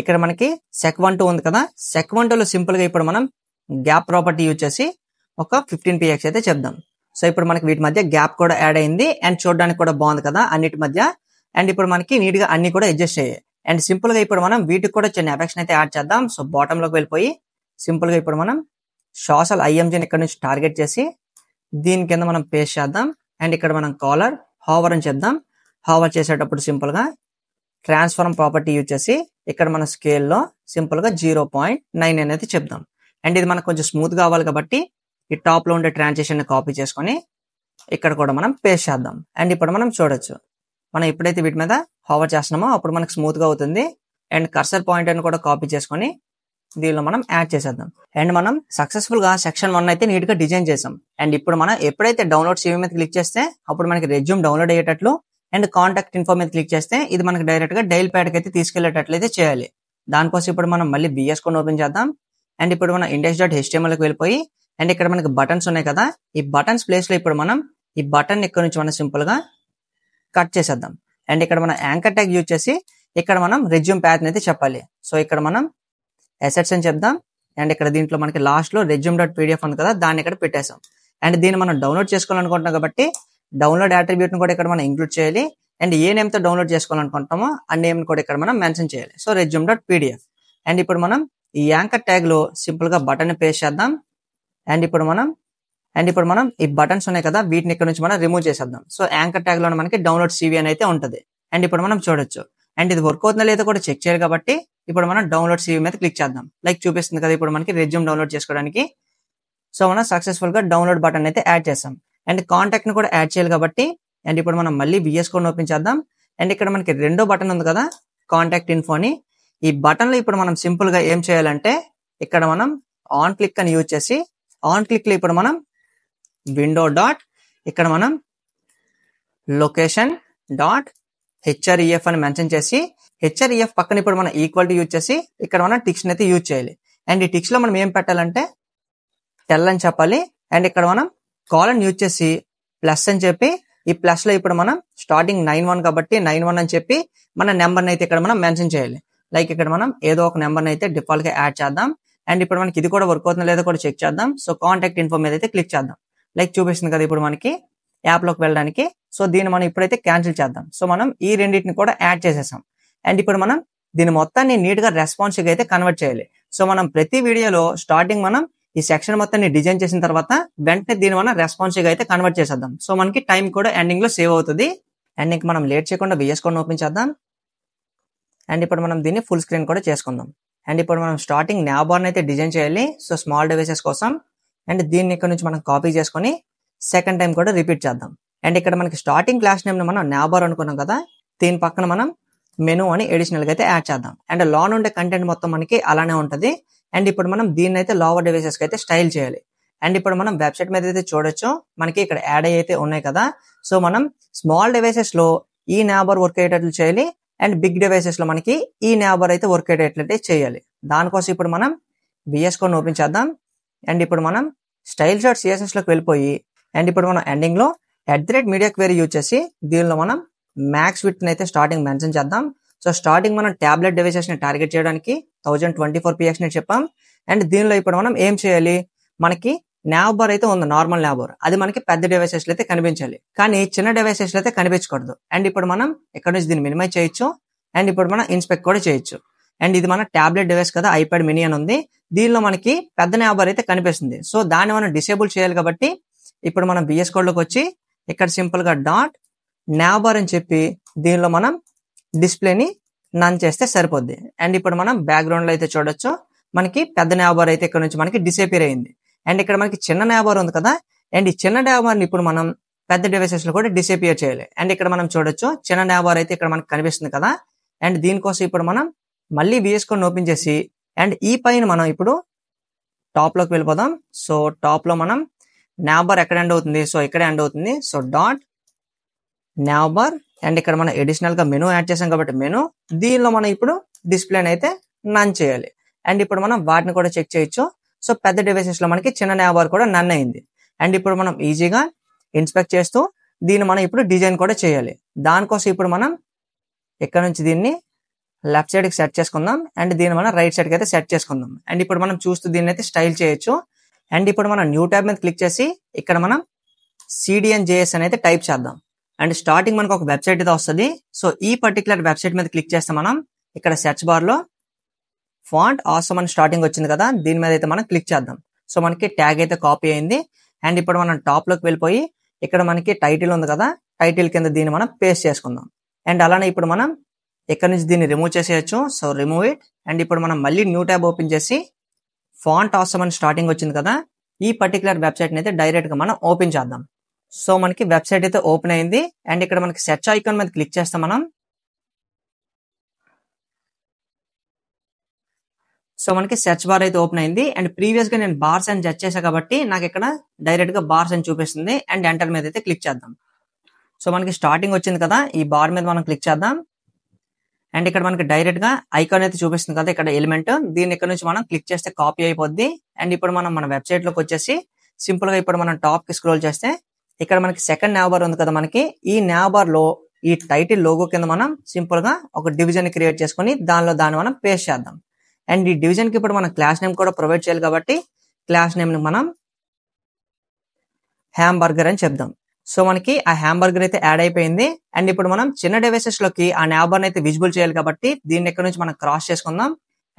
ఇక్కడ మనకి sec12 ఉంది కదా, sec12 లో సింపుల్ గా ఇప్పుడు మనం గ్యాప్ ప్రాపర్టీ యూజ్ చేసి ఒక 15 px అయితే చెప్దాం. సో ఇప్పుడు మనకి వీటి మధ్య గ్యాప్ కూడా యాడ్ అయింది. అండ్ చూడడానికి కూడా బాగుంది కదా అన్నిటి మధ్య. అండ్ ఇప్పుడు మనకి నీట్ గా అన్ని కూడా అడ్జస్ట్ అయ్యాయి. అండ్ సింపుల్ గా ఇప్పుడు మనం వీటికి కూడా చిన్న ఎఫెక్షన్ అయితే యాడ్ చేద్దాం. సో బాటమ్ లోకి వెళ్ళిపోయి సింపుల్ గా ఇప్పుడు మనం సోషల్ ఐఎంజీని ఇక్కడ నుంచి టార్గెట్ చేసి దీని కింద మనం పేస్ట్ చేద్దాం. అండ్ ఇక్కడ మనం కాలర్ హోవర్ అని చెప్దాం. హోవర్ చేసేటప్పుడు సింపుల్ గా ట్రాన్స్ఫార్మ్ ప్రాపర్టీ యూజ్ చేసి ఇక్కడ మన స్కేల్లో సింపుల్ గా 0.9 అనేది చెప్దాం. అండ్ ఇది మనకు కొంచెం స్మూత్ కావాలి కాబట్టి ఈ టాప్ లో ఉండే ట్రాన్సిషన్ ని కాపీ చేసుకొని ఇక్కడ కూడా మనం పేస్ట్ చేద్దాం. అండ్ ఇప్పుడు మనం చూడొచ్చు మనం ఎప్పుడైతే వీటి మీద హోవర్ చేస్తున్నామో అప్పుడు మనకు స్మూత్ గా అవుతుంది. అండ్ కర్సర్ పాయింట్ అని కూడా కాపీ చేసుకొని దీనిలో మనం యాడ్ చేసేద్దాం. అండ్ మనం సక్సెస్ఫుల్ గా సెక్షన్ 1 అయితే నీట్ గా డిజైన్ చేసాం. అండ్ ఇప్పుడు మనం ఎప్పుడైతే డౌన్లోడ్ CV మీద క్లిక్ చేస్తే అప్పుడు మనకి రెజ్యూమ్ డౌన్లోడ్ అయ్యేటట్లు అండ్ కాంటాక్ట్ ఇన్ఫో మీద క్లిక్ చేస్తే ఇది మనకి డైరెక్ట్ గా డైల్ ప్యాడ్ కి అయితే తీసుకెళ్లేటట్లయితే చేయాలి. దానికోసం ఇప్పుడు మనం మళ్ళీ VS Code ఓపెన్ చేద్దాం. అండ్ ఇప్పుడు మనం index.html కి వెళ్ళిపోయి అండ్ ఇక్కడ మనకి బటన్స్ ఉన్నాయి కదా, ఈ బటన్స్ ప్లేస్ లో ఇప్పుడు మనం ఈ బటన్ ఇక్కడ నుంచి మనం సింపుల్ గా కట్ చేసేద్దాం. అండ్ ఇక్కడ మనం యాంకర్ ట్యాగ్ యూజ్ చేసి ఇక్కడ మనం రెజ్యూమ్ ప్యాత్ అయితే చెప్పాలి. సో ఇక్కడ మనం అసెట్స్ అని చెప్దాం. అండ్ ఇక్కడ దీంట్లో మనకి లాస్ట్ లో resume.pdf ఉంది కదా, దాన్ని ఇక్కడ పెట్టేసాం. అండ్ దీన్ని మనం డౌన్లోడ్ చేసుకోవాలనుకుంటున్నాం కాబట్టి డౌన్లోడ్ అట్రిబ్యూట్ ని కూడా ఇక్కడ మనం ఇంక్లూడ్ చేయాలి. అండ్ ఏ నేమ్ తో డౌన్లోడ్ చేసుకోవాలనుకుంటామో ఆ నేమ్ కూడా ఇక్కడ మనం మెన్షన్ చేయాలి. So resume.pdf. అండ్ ఇప్పుడు మనం ఈ యాంకర్ ట్యాగ్ లో సింపుల్ గా బటన్ ని పేస్ట్ చేద్దాం. అండ్ ఇప్పుడు మనం ఈ బటన్స్ ఉన్నాయి కదా వీటిని ఇక్కడ నుంచి మనం రిమూవ్ చేసేద్దాం. సో యాంకర్ ట్యాగ్ లో మనకి డౌన్లోడ్ CV అని అయితే ఉంటుంది. అండ్ ఇప్పుడు మనం చూడొచ్చు అండ్ ఇది వర్క్ అవుతుందో లేదో కూడా చెక్ చేయాలి కాబట్టి ఇప్పుడు మనం డౌన్లోడ్ CV మీద క్లిక్ చేద్దాం. లైక్ చూపిస్తుంది కదా ఇప్పుడు మనకి రెజ్యూమ్ డౌన్లోడ్ చేసుకోవడానికి. సో మనం సక్సెస్ఫుల్ గా డౌన్లోడ్ బటన్ అయితే యాడ్ చేసాం. అండ్ కాంటాక్ట్ ని కూడా యాడ్ చేయాలి కాబట్టి అండ్ ఇప్పుడు మనం మళ్ళీ VS Code ఓపెన్ చేద్దాం. అండ్ ఇక్కడ మనకి రెండో బటన్ ఉంది కదా కాంటాక్ట్ ఇన్ఫో అని, ఈ బటన్ లో ఇప్పుడు మనం సింపుల్ గా ఏం చేయాలంటే ఇక్కడ మనం ఆన్ క్లిక్ అని యూజ్ చేసి ఆన్ క్లిక్ లో ఇప్పుడు మనం విండో డాట్ ఇక్కడ మనం లొకేషన్ డాట్ href అని మెన్షన్ చేసి href పక్కన ఇప్పుడు మనం ఈక్వల్ టు యూజ్ చేసి ఇక్కడ మనం టిక్స్ అయితే యూజ్ చేయాలి. అండ్ ఈ టిక్స్ లో మనం ఏం పెట్టాలంటే టెల్ అని చెప్పాలి. అండ్ ఇక్కడ మనం కాలన్ యూజ్ చేసి ప్లస్ అని చెప్పి ఈ ప్లస్ లో ఇప్పుడు మనం స్టార్టింగ్ 91 కాబట్టి 91 అని చెప్పి మన నెంబర్ అయితే ఇక్కడ మనం మెన్షన్ చేయాలి. లైక్ ఇక్కడ మనం ఏదో ఒక నెంబర్ అయితే డిఫాల్ట్ గా యాడ్ చేద్దాం. అండ్ ఇప్పుడు మనకి ఇది కూడా వర్క్ అవుతుందో లేదో కూడా చెక్ చేద్దాం. సో కాంటాక్ట్ ఇన్ఫో మీద అయితే క్లిక్ చేద్దాం. లైక్ చూపిస్తుంది కదా ఇప్పుడు మనకి యాప్ లోకి వెళ్ళడానికి. సో దీన్ని మనం ఇప్పుడైతే క్యాన్సిల్ చేద్దాం. సో మనం ఈ రెండింటిని కూడా యాడ్ చేసేసాం. అండ్ ఇప్పుడు మనం దీని మొత్తాన్ని నీట్ గా రెస్పాన్సివ్ అయితే కన్వర్ట్ చేయాలి. సో మనం ప్రతి వీడియోలో స్టార్టింగ్ మనం ఈ సెక్షన్ మొత్తాన్ని డిజైన్ చేసిన తర్వాత వెంటనే దీన్ని మనం రెస్పాన్సివ్ అయితే కన్వర్ట్ చేసేద్దాం. సో మనకి టైం కూడా ఎండింగ్ లో సేవ్ అవుతుంది. అండ్ ఇంక మనం లేట్ చేయకుండా VS Code ఓపెన్ చేద్దాం. అండ్ ఇప్పుడు మనం దీన్ని ఫుల్ స్క్రీన్ కూడా చేసుకుందాం. అండ్ ఇప్పుడు మనం స్టార్టింగ్ nav బార్ అయితే డిజైన్ చేయాలి. సో స్మాల్ డివైసెస్ కోసం. అండ్ దీన్ని ఇక్కడ నుంచి మనం కాపీ చేసుకొని సెకండ్ టైం కూడా రిపీట్ చేద్దాం. అండ్ ఇక్కడ మనకి స్టార్టింగ్ క్లాస్ నేమ్ ని మనం nav బార్ అనుకున్నాం కదా, దీని పక్కన మనం మెనూ అని అడిషనల్ గా అయితే యాడ్ చేద్దాం. అండ్ లోన్ ఉండే కంటెంట్ మొత్తం మనకి అలానే ఉంటది. అండ్ ఇప్పుడు మనం దీన్ని అయితే లోవర్ డివైసెస్ కి అయితే స్టైల్ చేయాలి. అండ్ ఇప్పుడు మనం వెబ్సైట్ మీద అయితే చూడొచ్చు, మనకి ఇక్కడ యాడ్ అయితే ఉన్నాయి కదా. సో మనం స్మాల్ డివైసెస్ లో ఈ నాబర్ వర్క్ అయ్యేటట్లు చేయాలి, అండ్ బిగ్ డివైసెస్ లో మనకి ఈ నాబర్ అయితే వర్క్ అయ్యేటట్లయితే చేయాలి. దానికోసం ఇప్పుడు మనం VS కోడ్ ఓపెన్ చేద్దాం. అండ్ ఇప్పుడు మనం స్టైల్ షార్ట్ CSS లోకి వెళ్ళిపోయి, అండ్ ఇప్పుడు మనం ఎండింగ్ లో @media query యూజ్ చేసి దీనిలో మనం మ్యాక్స్ విడ్త్ అయితే స్టార్టింగ్ మెన్షన్ చేద్దాం. సో స్టార్టింగ్ మనం టాబ్లెట్ డివైసెస్ ని టార్గెట్ చేయడానికి 1024px ని చెప్పాం. అండ్ దీనిలో ఇప్పుడు మనం ఏం చేయాలి, మనకి nav బార్ అయితే ఉంది, నార్మల్ nav బార్, అది మనకి పెద్ద డివైసెస్ లో అయితే కనిపించాలి, కానీ చిన్న డివైసెస్ లో అయితే కనిపించకూడదు. అండ్ ఇప్పుడు మనం ఇక్కడ నుంచి దీన్ని మినిమైజ్ చేయొచ్చు. అండ్ ఇప్పుడు మనం ఇన్స్పెక్ట్ కూడా చేయొచ్చు. అండ్ ఇది మన టాబ్లెట్ డివైస్ కదా, ఐప్యాడ్ మినీ అని ఉంది, దీనిలో మనకి పెద్ద nav బార్ అయితే కనిపిస్తుంది. సో దాన్ని మనం డిసేబుల్ చేయాలి కాబట్టి ఇప్పుడు మనం VS కోడ్ లోకి వచ్చి ఇక్కడ సింపుల్ గా .nav బార్ అని చెప్పి దీనిలో మనం డిస్ప్లేని నన్ చేస్తే సరిపోద్ది. అండ్ ఇప్పుడు మనం బ్యాక్గ్రౌండ్ లో అయితే చూడొచ్చు, మనకి పెద్ద nav బార్ అయితే ఇక్కడ నుంచి మనకి డిసేపియర్ అయింది. అండ్ ఇక్కడ మనకి చిన్న nav బార్ ఉంది కదా, అండ్ ఈ చిన్న nav బార్ ని ఇప్పుడు మనం పెద్ద డివైసెస్ లో కూడా డిసేపియర్ చేయాలి. అండ్ ఇక్కడ మనం చూడొచ్చు చిన్న nav బార్ అయితే ఇక్కడ మనకి కనిపిస్తుంది కదా. అండ్ దీనికోసం ఇప్పుడు మనం మళ్ళీ VS కోడ్ ఓపెన్ చేసి, అండ్ ఈ పైన మనం ఇప్పుడు టాప్ లోకి వెళ్ళిపోదాం. సో టాప్ లో మనం nav బార్ ఎక్కడ ఎండ్ అవుతుంది, సో ఇక్కడ ఎండ్ అవుతుంది. సో .nav బార్, అండ్ ఇక్కడ మనం అడిషనల్ గా మెనూ యాడ్ చేసాం కాబట్టి మెనూ, దీనిలో మనం ఇప్పుడు డిస్ప్లేని అయితే నన్ చేయాలి. అండ్ ఇప్పుడు మనం వాటిని కూడా చెక్ చేయొచ్చు. సో పెద్ద డివైసెస్ లో మనకి చిన్న nav బార్ కూడా నన్ అయింది. అండ్ ఇప్పుడు మనం ఈజీగా ఇన్స్పెక్ట్ చేస్తూ దీన్ని మనం ఇప్పుడు డిజైన్ కూడా చేయాలి. దానికోసం ఇప్పుడు మనం ఇక్కడ నుంచి దీన్ని లెఫ్ట్ సైడ్ కి సెట్ చేసుకుందాం. అండ్ దీన్ని మనం రైట్ సైడ్ కి అయితే సెట్ చేసుకుందాం. అండ్ ఇప్పుడు మనం చూస్తూ దీన్ని అయితే స్టైల్ చేయొచ్చు. అండ్ ఇప్పుడు మనం న్యూ ట్యాబ్ మీద క్లిక్ చేసి ఇక్కడ మనం CDN.js అని అయితే టైప్ చేద్దాం. అండ్ స్టార్టింగ్ మనకు ఒక వెబ్సైట్ అయితే వస్తుంది. సో ఈ పర్టికులర్ వెబ్సైట్ మీద క్లిక్ చేస్తే మనం ఇక్కడ సెర్చ్ బార్ లో ఫాంట్ ఆసమ్ అని స్టార్టింగ్ వచ్చింది కదా, దీని మీద అయితే మనం క్లిక్ చేద్దాం. సో మనకి ట్యాగ్ అయితే కాపీ అయింది. అండ్ ఇప్పుడు మనం టాప్ లోకి వెళ్ళిపోయి ఇక్కడ మనకి టైటిల్ ఉంది కదా, టైటిల్ కింద దీన్ని మనం పేస్ట్ చేసుకుందాం. అండ్ అలానే ఇప్పుడు మనం ఇక్కడ నుంచి దీన్ని రిమూవ్ చేసేయచ్చు. So remove it. అండ్ ఇప్పుడు మనం మళ్ళీ న్యూ ట్యాబ్ ఓపెన్ చేసి ఫాంట్ ఆసమ్ అని స్టార్టింగ్ వచ్చింది కదా, ఈ పర్టికులర్ వెబ్సైట్ ని అయితే డైరెక్ట్ గా మనం ఓపెన్ చేద్దాం. సో మనకి వెబ్సైట్ అయితే ఓపెన్ అయింది. అండ్ ఇక్కడ మనకి సెర్చ్ ఐకాన్ మీద క్లిక్ చేస్తాం మనం. సో మనకి సెర్చ్ బార్ అయితే ఓపెన్ అయింది. అండ్ ప్రీవియస్ గా నేను బార్స్ అని సెర్చ్ చేసా కాబట్టి నాకు ఇక్కడ డైరెక్ట్ గా బార్స్ అని చూపిస్తుంది. అండ్ ఎంటర్ మీద అయితే క్లిక్ చేద్దాం. సో మనకి స్టార్టింగ్ వచ్చింది కదా, ఈ బార్ మీద మనం క్లిక్ చేద్దాం. అండ్ ఇక్కడ మనకి డైరెక్ట్ గా ఐకాన్ అయితే చూపిస్తుంది కదా, ఇక్కడ ఎలిమెంట్, దీన్ని ఇక్కడ నుంచి మనం క్లిక్ చేస్తే కాపీ అయిపోద్ది. అండ్ ఇప్పుడు మనం మన వెబ్సైట్ లోకి వచ్చేసి సింపుల్ గా ఇప్పుడు మనం టాప్ కి స్క్రోల్ చేస్తే ఇక్కడ మనకి సెకండ్ nav బార్ ఉంది కదా, మనకి ఈ nav బార్ లో ఈ టైటిల్ లోగో కింద మనం సింపుల్ గా ఒక డివిజన్ క్రియేట్ చేసుకుని దాన్ని మనం పేస్ట్ చేద్దాం. అండ్ ఈ డివిజన్ కి ఇప్పుడు మనం క్లాస్ నేమ్ కూడా ప్రొవైడ్ చేయాలి కాబట్టి క్లాస్ నేమ్ ని మనం హ్యాంబర్గర్ అని చెప్దాం. సో మనకి ఆ హ్యాంబర్గర్ అయితే యాడ్ అయిపోయింది. అండ్ ఇప్పుడు మనం చిన్న డివైసెస్ లోకి ఆ nav బార్ అయితే విజిబుల్ చేయాలి కాబట్టి దీన్ని ఇక్కడ నుంచి మనం క్రాస్ చేసుకుందాం.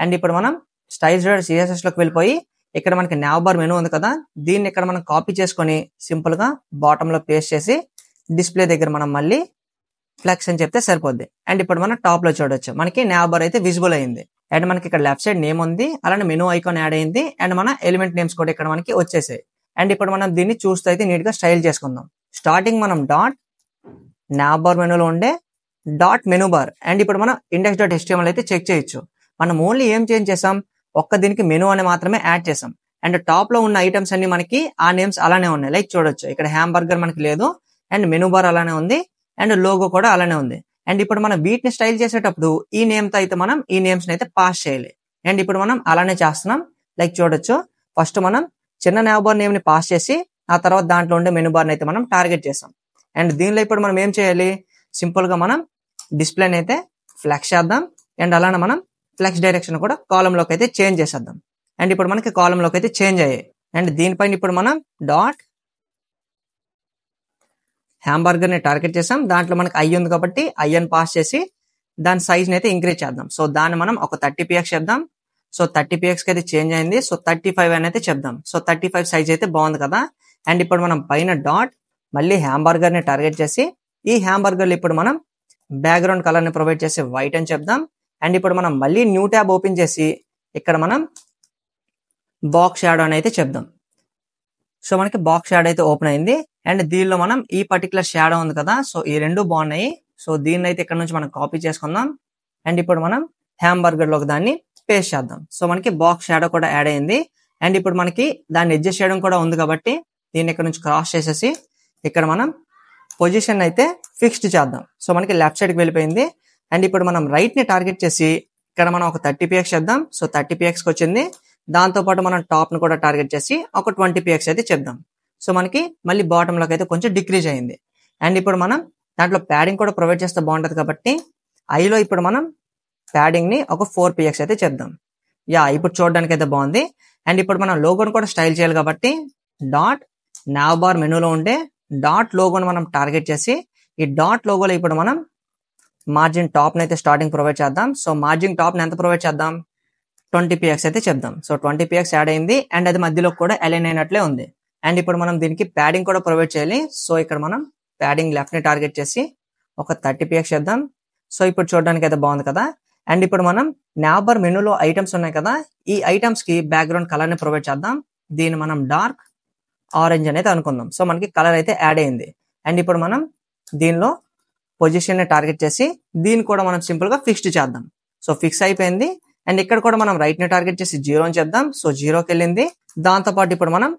అండ్ ఇప్పుడు మనం స్టైల్స్ CSS లోకి వెళ్ళిపోయి ఇక్కడ మనకి nav బార్ మెనూ ఉంది కదా, దీన్ని ఇక్కడ మనం కాపీ చేసుకొని సింపుల్ గా బాటమ్ లో పేస్ట్ చేసి డిస్ప్లే దగ్గర మనం మళ్ళీ ఫ్లెక్స్ అని చెప్తే సరిపోద్ది. అండ్ ఇప్పుడు మనం టాప్ లో చూడొచ్చు మనకి nav బార్ అయితే విజిబుల్ అయింది. అండ్ మనకి ఇక్కడ లెఫ్ట్ సైడ్ నేమ్ ఉంది, అలానే మెనూ ఐకాన్ యాడ్ అయింది. అండ్ మన ఎలిమెంట్ నేమ్స్ కూడా ఇక్కడ మనకి వచ్చేసాయి. అండ్ ఇప్పుడు మనం దీన్ని చూస్తూ అయితే నీట్ గా స్టైల్ చేసుకుందాం. స్టార్టింగ్ మనం .nav బార్ మెనూలో ఉండే .మెనూ బార్, అండ్ ఇప్పుడు మనం index.html అయితే చెక్ చేయొచ్చు. మనం ఓన్లీ ఏం చేంజ్ చేసాం, ఒక్క దీనికి మెనూ అని మాత్రమే యాడ్ చేసాం. అండ్ టాప్ లో ఉన్న ఐటమ్స్ అన్ని మనకి ఆ నేమ్స్ అలానే ఉన్నాయి. లైక్ చూడొచ్చు ఇక్కడ హ్యాంబర్గర్ మనకి లేదు, అండ్ మెనూ బార్ అలానే ఉంది, అండ్ లోగో కూడా అలానే ఉంది. అండ్ ఇప్పుడు మనం వీటిని స్టైల్ చేసేటప్పుడు ఈ నేమ్ తో అయితే మనం ఈ నేమ్స్ అయితే పాస్ చేయాలి. అండ్ ఇప్పుడు మనం అలానే చేస్తున్నాం. లైక్ చూడొచ్చు, ఫస్ట్ మనం చిన్న nav బార్ నేమ్ ని పాస్ చేసి ఆ తర్వాత దాంట్లో ఉండే మెనూ బార్ అయితే మనం టార్గెట్ చేసాం. అండ్ దీనిలో ఇప్పుడు మనం ఏం చేయాలి, సింపుల్ గా మనం డిస్ప్లేని అయితే ఫ్లెక్స్ చేద్దాం. అండ్ అలానే మనం ఫ్లెక్స్ డైరెక్షన్ కూడా కాలం లోకి అయితే చేంజ్ చేసేద్దాం. అండ్ ఇప్పుడు మనకి కాలం లోకి అయితే చేంజ్ అయ్యాయి. అండ్ దీనిపైన ఇప్పుడు మనం హ్యాంబర్గర్ ని టార్గెట్ చేసాం. దాంట్లో మనకి ఐ ఉంది కాబట్టి ఐ అని పాస్ చేసి దాని సైజ్ ని అయితే ఇంక్రీజ్ చేద్దాం. సో దాన్ని మనం ఒక 30px చెప్దాం. సో 30px కి అయితే చేంజ్ అయింది. సో 35 అని అయితే చెప్దాం. సో 35 సైజ్ అయితే బాగుంది కదా. అండ్ ఇప్పుడు మనం పైన మళ్ళీ హ్యాంబర్గర్ ని టార్గెట్ చేసి ఈ హ్యాంబర్గర్ ఇప్పుడు మనం బ్యాక్గ్రౌండ్ కలర్ ని ప్రొవైడ్ చేసి వైట్ అని చెప్దాం. అండ్ ఇప్పుడు మనం మళ్ళీ న్యూ ట్యాబ్ ఓపెన్ చేసి ఇక్కడ మనం బాక్స్ షాడో అని అయితే చెప్దాం. సో మనకి బాక్స్ షాడో అయితే ఓపెన్ అయింది. అండ్ దీనిలో మనం ఈ పర్టికులర్ షాడో ఉంది కదా, సో ఈ రెండు బాగున్నాయి. సో దీన్ని అయితే ఇక్కడ నుంచి మనం కాపీ చేసుకుందాం. అండ్ ఇప్పుడు మనం హ్యాంబర్గర్లోకి దాన్ని పేస్ట్ చేద్దాం. సో మనకి బాక్స్ షాడో కూడా యాడ్ అయింది. అండ్ ఇప్పుడు మనకి దాన్ని అడ్జస్ట్ చేయడం కూడా ఉంది కాబట్టి దీన్ని ఇక్కడ నుంచి క్రాస్ చేసేసి ఇక్కడ మనం పొజిషన్ అయితే ఫిక్స్డ్ చేద్దాం. సో మనకి లెఫ్ట్ సైడ్కి వెళ్ళిపోయింది. అండ్ ఇప్పుడు మనం రైట్ని టార్గెట్ చేసి ఇక్కడ మనం ఒక 30px చేద్దాం. సో 30pxకి వచ్చింది. దాంతోపాటు మనం టాప్ను కూడా టార్గెట్ చేసి ఒక 20px అయితే చెప్దాం. సో మనకి మళ్ళీ బాటంలోకి అయితే కొంచెం డిక్రీజ్ అయింది. అండ్ ఇప్పుడు మనం దాంట్లో ప్యాడింగ్ కూడా ప్రొవైడ్ చేస్తే బాగుంటుంది కాబట్టి ఐలో ఇప్పుడు మనం ప్యాడింగ్ని ఒక 4px అయితే చెప్దాం. ఇప్పుడు చూడడానికి అయితే బాగుంది. అండ్ ఇప్పుడు మనం లోగోని కూడా స్టైల్ చేయాలి కాబట్టి డాట్ నావ్ బార్ మెనూలో ఉండే డాట్ లోగోని మనం టార్గెట్ చేసి ఈ డాట్ లోగోలో ఇప్పుడు మనం మార్జిన్ టాప్ని అయితే స్టార్టింగ్ ప్రొవైడ్ చేద్దాం. సో మార్జిన్ టాప్ని ఎంత ప్రొవైడ్ చేద్దాం? 20px అయితే చెప్దాం. సో 20px యాడ్ అయింది. అండ్ అది మధ్యలో కూడా అలైన్ అయినట్లే ఉంది. అండ్ ఇప్పుడు మనం దీనికి ప్యాడింగ్ కూడా ప్రొవైడ్ చేయాలి. సో ఇక్కడ మనం ప్యాడింగ్ లెఫ్ట్ని టార్గెట్ చేసి ఒక 30px చేద్దాం. సో ఇప్పుడు చూడడానికి అయితే బాగుంది కదా. అండ్ ఇప్పుడు మనం నావ్ బార్ మెనూలో ఐటమ్స్ ఉన్నాయి కదా, ఈ ఐటమ్స్ కి బ్యాక్గ్రౌండ్ కలర్ ని ప్రొవైడ్ చేద్దాం. దీన్ని మనం డార్క్ ఆరెంజ్ అనేది అనుకుందాం. సో మనకి కలర్ అయితే యాడ్ అయింది. అండ్ ఇప్పుడు మనం దీనిలో పొజిషన్ ని టార్గెట్ చేసి దీన్ని కూడా మనం సింపుల్ గా ఫిక్స్డ్ చేద్దాం. సో ఫిక్స్ అయిపోయింది. అండ్ ఇక్కడ కూడా మనం రైట్ ని టార్గెట్ చేసి 0 అని చెప్దాం. సో 0కి వెళ్ళింది. దాంతో పాటు ఇప్పుడు మనం